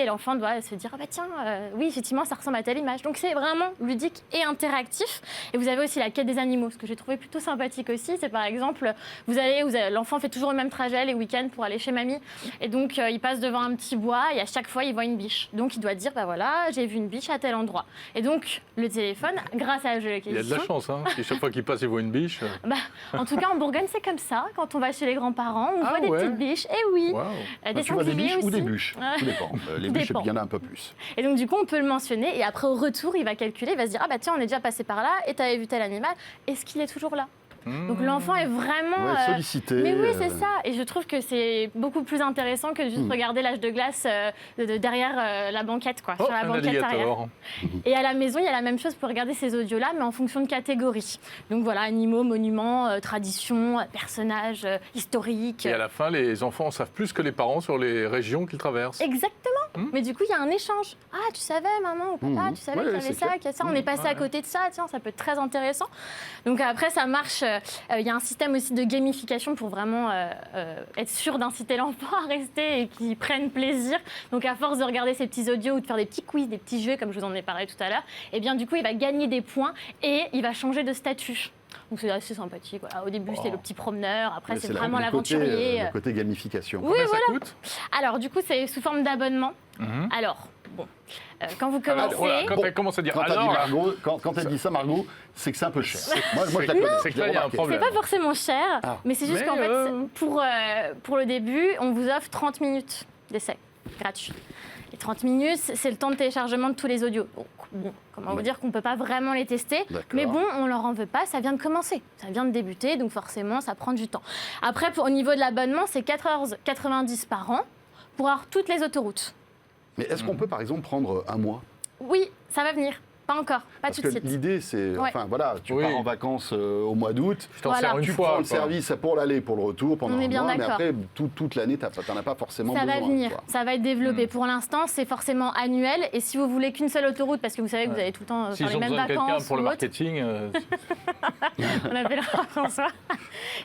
l'enfant doit se dire tiens, oui effectivement ça ressemble à telle image. Donc c'est vraiment ludique et interactif. Et vous avez aussi la quête des animaux, ce que j'ai trouvé plutôt sympathique aussi. C'est par exemple, l'enfant fait toujours le même trajet les week-ends pour aller chez mamie. Et donc, il passe devant un petit bois et à chaque fois, il voit une biche. Donc, il doit dire, voilà, j'ai vu une biche à tel endroit. Et donc, le téléphone, grâce à la géolocalisation... Il y a de la chance, hein. Si chaque fois qu'il passe, il voit une biche. en tout cas, en Bourgogne, c'est comme ça. Quand on va chez les grands-parents, on voit des petites biches. Et oui, Waouh. des Tu vois des sangliers biches aussi. ou des bûches Tout dépend. Les bûches, Dépend. il y en a un peu plus. Et donc, du coup, on peut le mentionner. Et après, au retour, il va calculer, il va se dire, tiens, on est déjà passé par là et tu avais vu tel animal. Est-ce qu'il est toujours là? Donc l'enfant est vraiment sollicité. Mais oui, c'est ça. Et je trouve que c'est beaucoup plus intéressant que juste regarder l'âge de glace derrière la banquette, quoi, sur la un banquette arrière. alligator. Et à la maison, il y a la même chose pour regarder ces audios-là, mais en fonction de catégories. Donc voilà, animaux, monuments, traditions, personnages historiques. Et à la fin, les enfants en savent plus que les parents sur les régions qu'ils traversent. Exactement. Mais du coup, il y a un échange. Ah, tu savais, maman ou papa, tu savais Ouais, qu'il y avait c'est ça, clair. qu'il y a ça. On est passé à côté de ça. Tiens, ça peut être très intéressant. Donc après, ça marche. Il y a un système aussi de gamification pour vraiment être sûr d'inciter l'enfant à rester et qu'il prenne plaisir. Donc à force de regarder ces petits audios ou de faire des petits quiz, des petits jeux, comme je vous en ai parlé tout à l'heure, et bien du coup, il va gagner des points et il va changer de statut. Donc c'est assez sympathique. Voilà. Au début, c'est le petit promeneur. Après, c'est vraiment l'aventurier. Le côté gamification. Oui, Combien voilà. ça coûte? Alors, du coup, c'est sous forme d'abonnement. Alors, bon, quand vous commencez... Voilà, quand elle commence à dire Quand elle dit ça, Margot, c'est que c'est un peu cher. Moi, je la connais. c'est que là, il y a un remarqué. problème. C'est pas forcément cher, mais c'est juste Mais, qu'en fait, pour le début, on vous offre 30 minutes d'essai gratuit. Et 30 minutes, c'est le temps de téléchargement de tous les audios. Donc, bon, comment vous dire qu'on ne peut pas vraiment les tester. D'accord. Mais bon, on leur en veut pas, ça vient de commencer. Ça vient de débuter, donc forcément, ça prend du temps. Après, au niveau de l'abonnement, c'est 4,90 € par an pour avoir toutes les autoroutes. Mais est-ce qu'on peut, par exemple, prendre un mois? Oui, ça va venir. Pas encore, pas Parce tout que de suite. l'idée, c'est, Ouais. enfin voilà, tu Oui. pars en vacances au mois d'août, Je t'en Voilà. sers une tu fois. prends le quoi. service pour l'aller, pour le retour pendant On est un bien mois, mais d'accord. après, toute l'année, tu n'en as pas forcément Ça besoin. va venir, quoi. ça va être développé. Pour l'instant, c'est forcément annuel. Et si vous voulez qu'une seule autoroute, parce que vous savez que vous allez tout le temps faire S'ils les ont mêmes besoin de quelqu'un vacances pour le ou autre, marketing, on appellera François.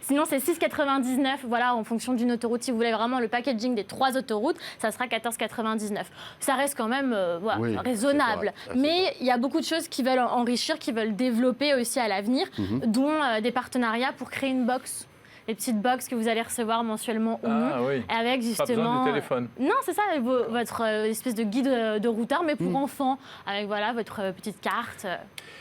Sinon, c'est 6,99 €. Voilà, en fonction d'une autoroute. Si vous voulez vraiment le packaging des 3 autoroutes, ça sera 14,99 €. Ça reste quand même Oui, raisonnable. c'est correct. Mais il y a beaucoup beaucoup de choses qui veulent enrichir, qui veulent développer aussi à l'avenir, dont des partenariats pour créer une box. Les petites box que vous allez recevoir mensuellement ou non, oui. avec Pas besoin justement... du téléphone. Non, c'est ça, votre espèce de guide de routard, mais pour enfants, avec voilà, votre petite carte.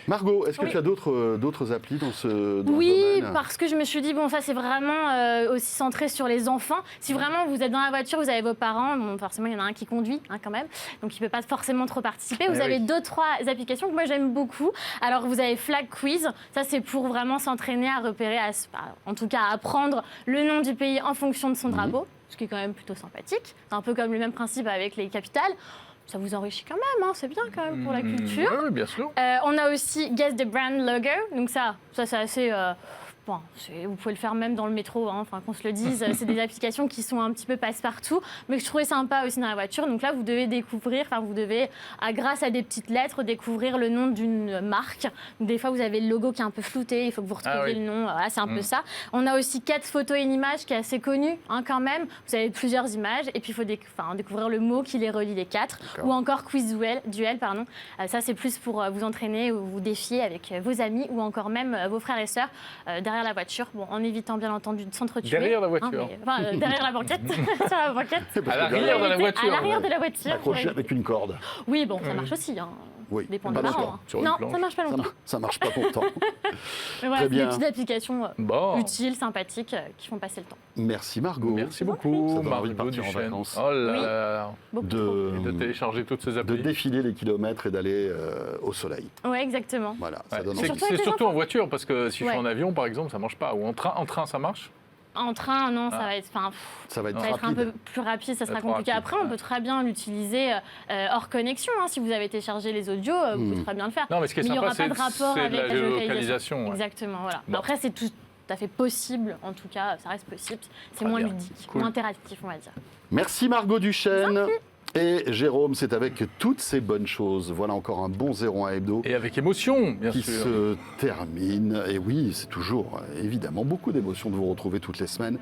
Margot, est-ce que Oui. tu as d'autres applis dans ce Oui, domaine? parce que je me suis dit, bon, ça c'est vraiment aussi centré sur les enfants. Si vraiment vous êtes dans la voiture, vous avez vos parents, bon, forcément il y en a un qui conduit quand même, donc il ne peut pas forcément trop participer. Vous avez 2-3 applications que moi j'aime beaucoup. Alors vous avez Flag Quiz, ça c'est pour vraiment s'entraîner à repérer, en tout cas à apprendre le nom du pays en fonction de son drapeau, ce qui est quand même plutôt sympathique. C'est un peu comme le même principe avec les capitales. Ça vous enrichit quand même, c'est bien quand même pour la culture. Oui, bien sûr. On a aussi Guess the Brand Logo, donc ça c'est assez... vous pouvez le faire même dans le métro, enfin qu'on se le dise, c'est des applications qui sont un petit peu passe-partout, mais que je trouvais sympa aussi dans la voiture. Donc là, vous devez découvrir, grâce à des petites lettres, découvrir le nom d'une marque. Donc, des fois, vous avez le logo qui est un peu flouté, il faut que vous retrouviez le nom, voilà, c'est un peu ça. On a aussi 4 photos et une image qui est assez connue quand même. Vous avez plusieurs images, et puis il faut découvrir le mot qui les relie les 4, ou encore Quiz Duel, pardon. Ça, c'est plus pour vous entraîner ou vous défier avec vos amis, ou encore même vos frères et sœurs derrière la voiture, en évitant bien entendu de s'entretuer. Derrière la voiture. Derrière la banquette, sur la banquette. À l'arrière de la voiture. À l'arrière de la voiture. Accroché avec une corde. Oui, bon, ça marche aussi. Oui, Dépend pas des parents. longtemps. Sur une Non, planche. ça marche pas longtemps. Ça marche pas longtemps. Mais voilà, Très c'est des bien. petites applications Bon. utiles, sympathiques, qui font passer le temps. Merci Margot. Merci beaucoup, Ça donne envie de Margot partir en Duchesne. vacances. Oh là Oui. là. Beaucoup trop. Et de télécharger toutes ces De applis. défiler les kilomètres et d'aller au soleil. Ouais, exactement. Voilà, ça Ouais. donne C'est envie. Surtout avec les surtout en voiture, parce que si je suis Ouais. en avion, par exemple, ça marche pas. Ou en train, ça marche. En train, non, ça Ah. va être... Ça va être Ça va être un rapide. peu plus rapide, ça sera Trop compliqué. rapide, Après, on ouais. peut très bien l'utiliser hors connexion. Si vous avez téléchargé les audios, vous pouvez très bien le faire. Non, mais ce qui est Mais il n'y sympa, aura pas de rapport c'est de avec la la géolocalisation. ouais. Exactement, voilà. Bon. Après, c'est tout à fait possible, en tout cas, ça reste possible. C'est Très moins bien. ludique, Cool. moins interactif, on va dire. Merci Margot Duchesne. Et Jérôme, c'est avec toutes ces bonnes choses. Voilà encore un bon 01 hebdo Et avec émotion, bien qui sûr. se termine. Et oui, c'est toujours évidemment beaucoup d'émotions de vous retrouver toutes les semaines.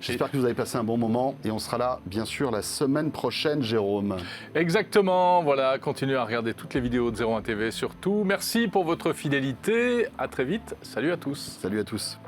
J'espère que vous avez passé un bon moment et on sera là, bien sûr, la semaine prochaine, Jérôme. Exactement, voilà, continuez à regarder toutes les vidéos de 01 TV surtout. Merci pour votre fidélité, à très vite, salut à tous. Salut à tous.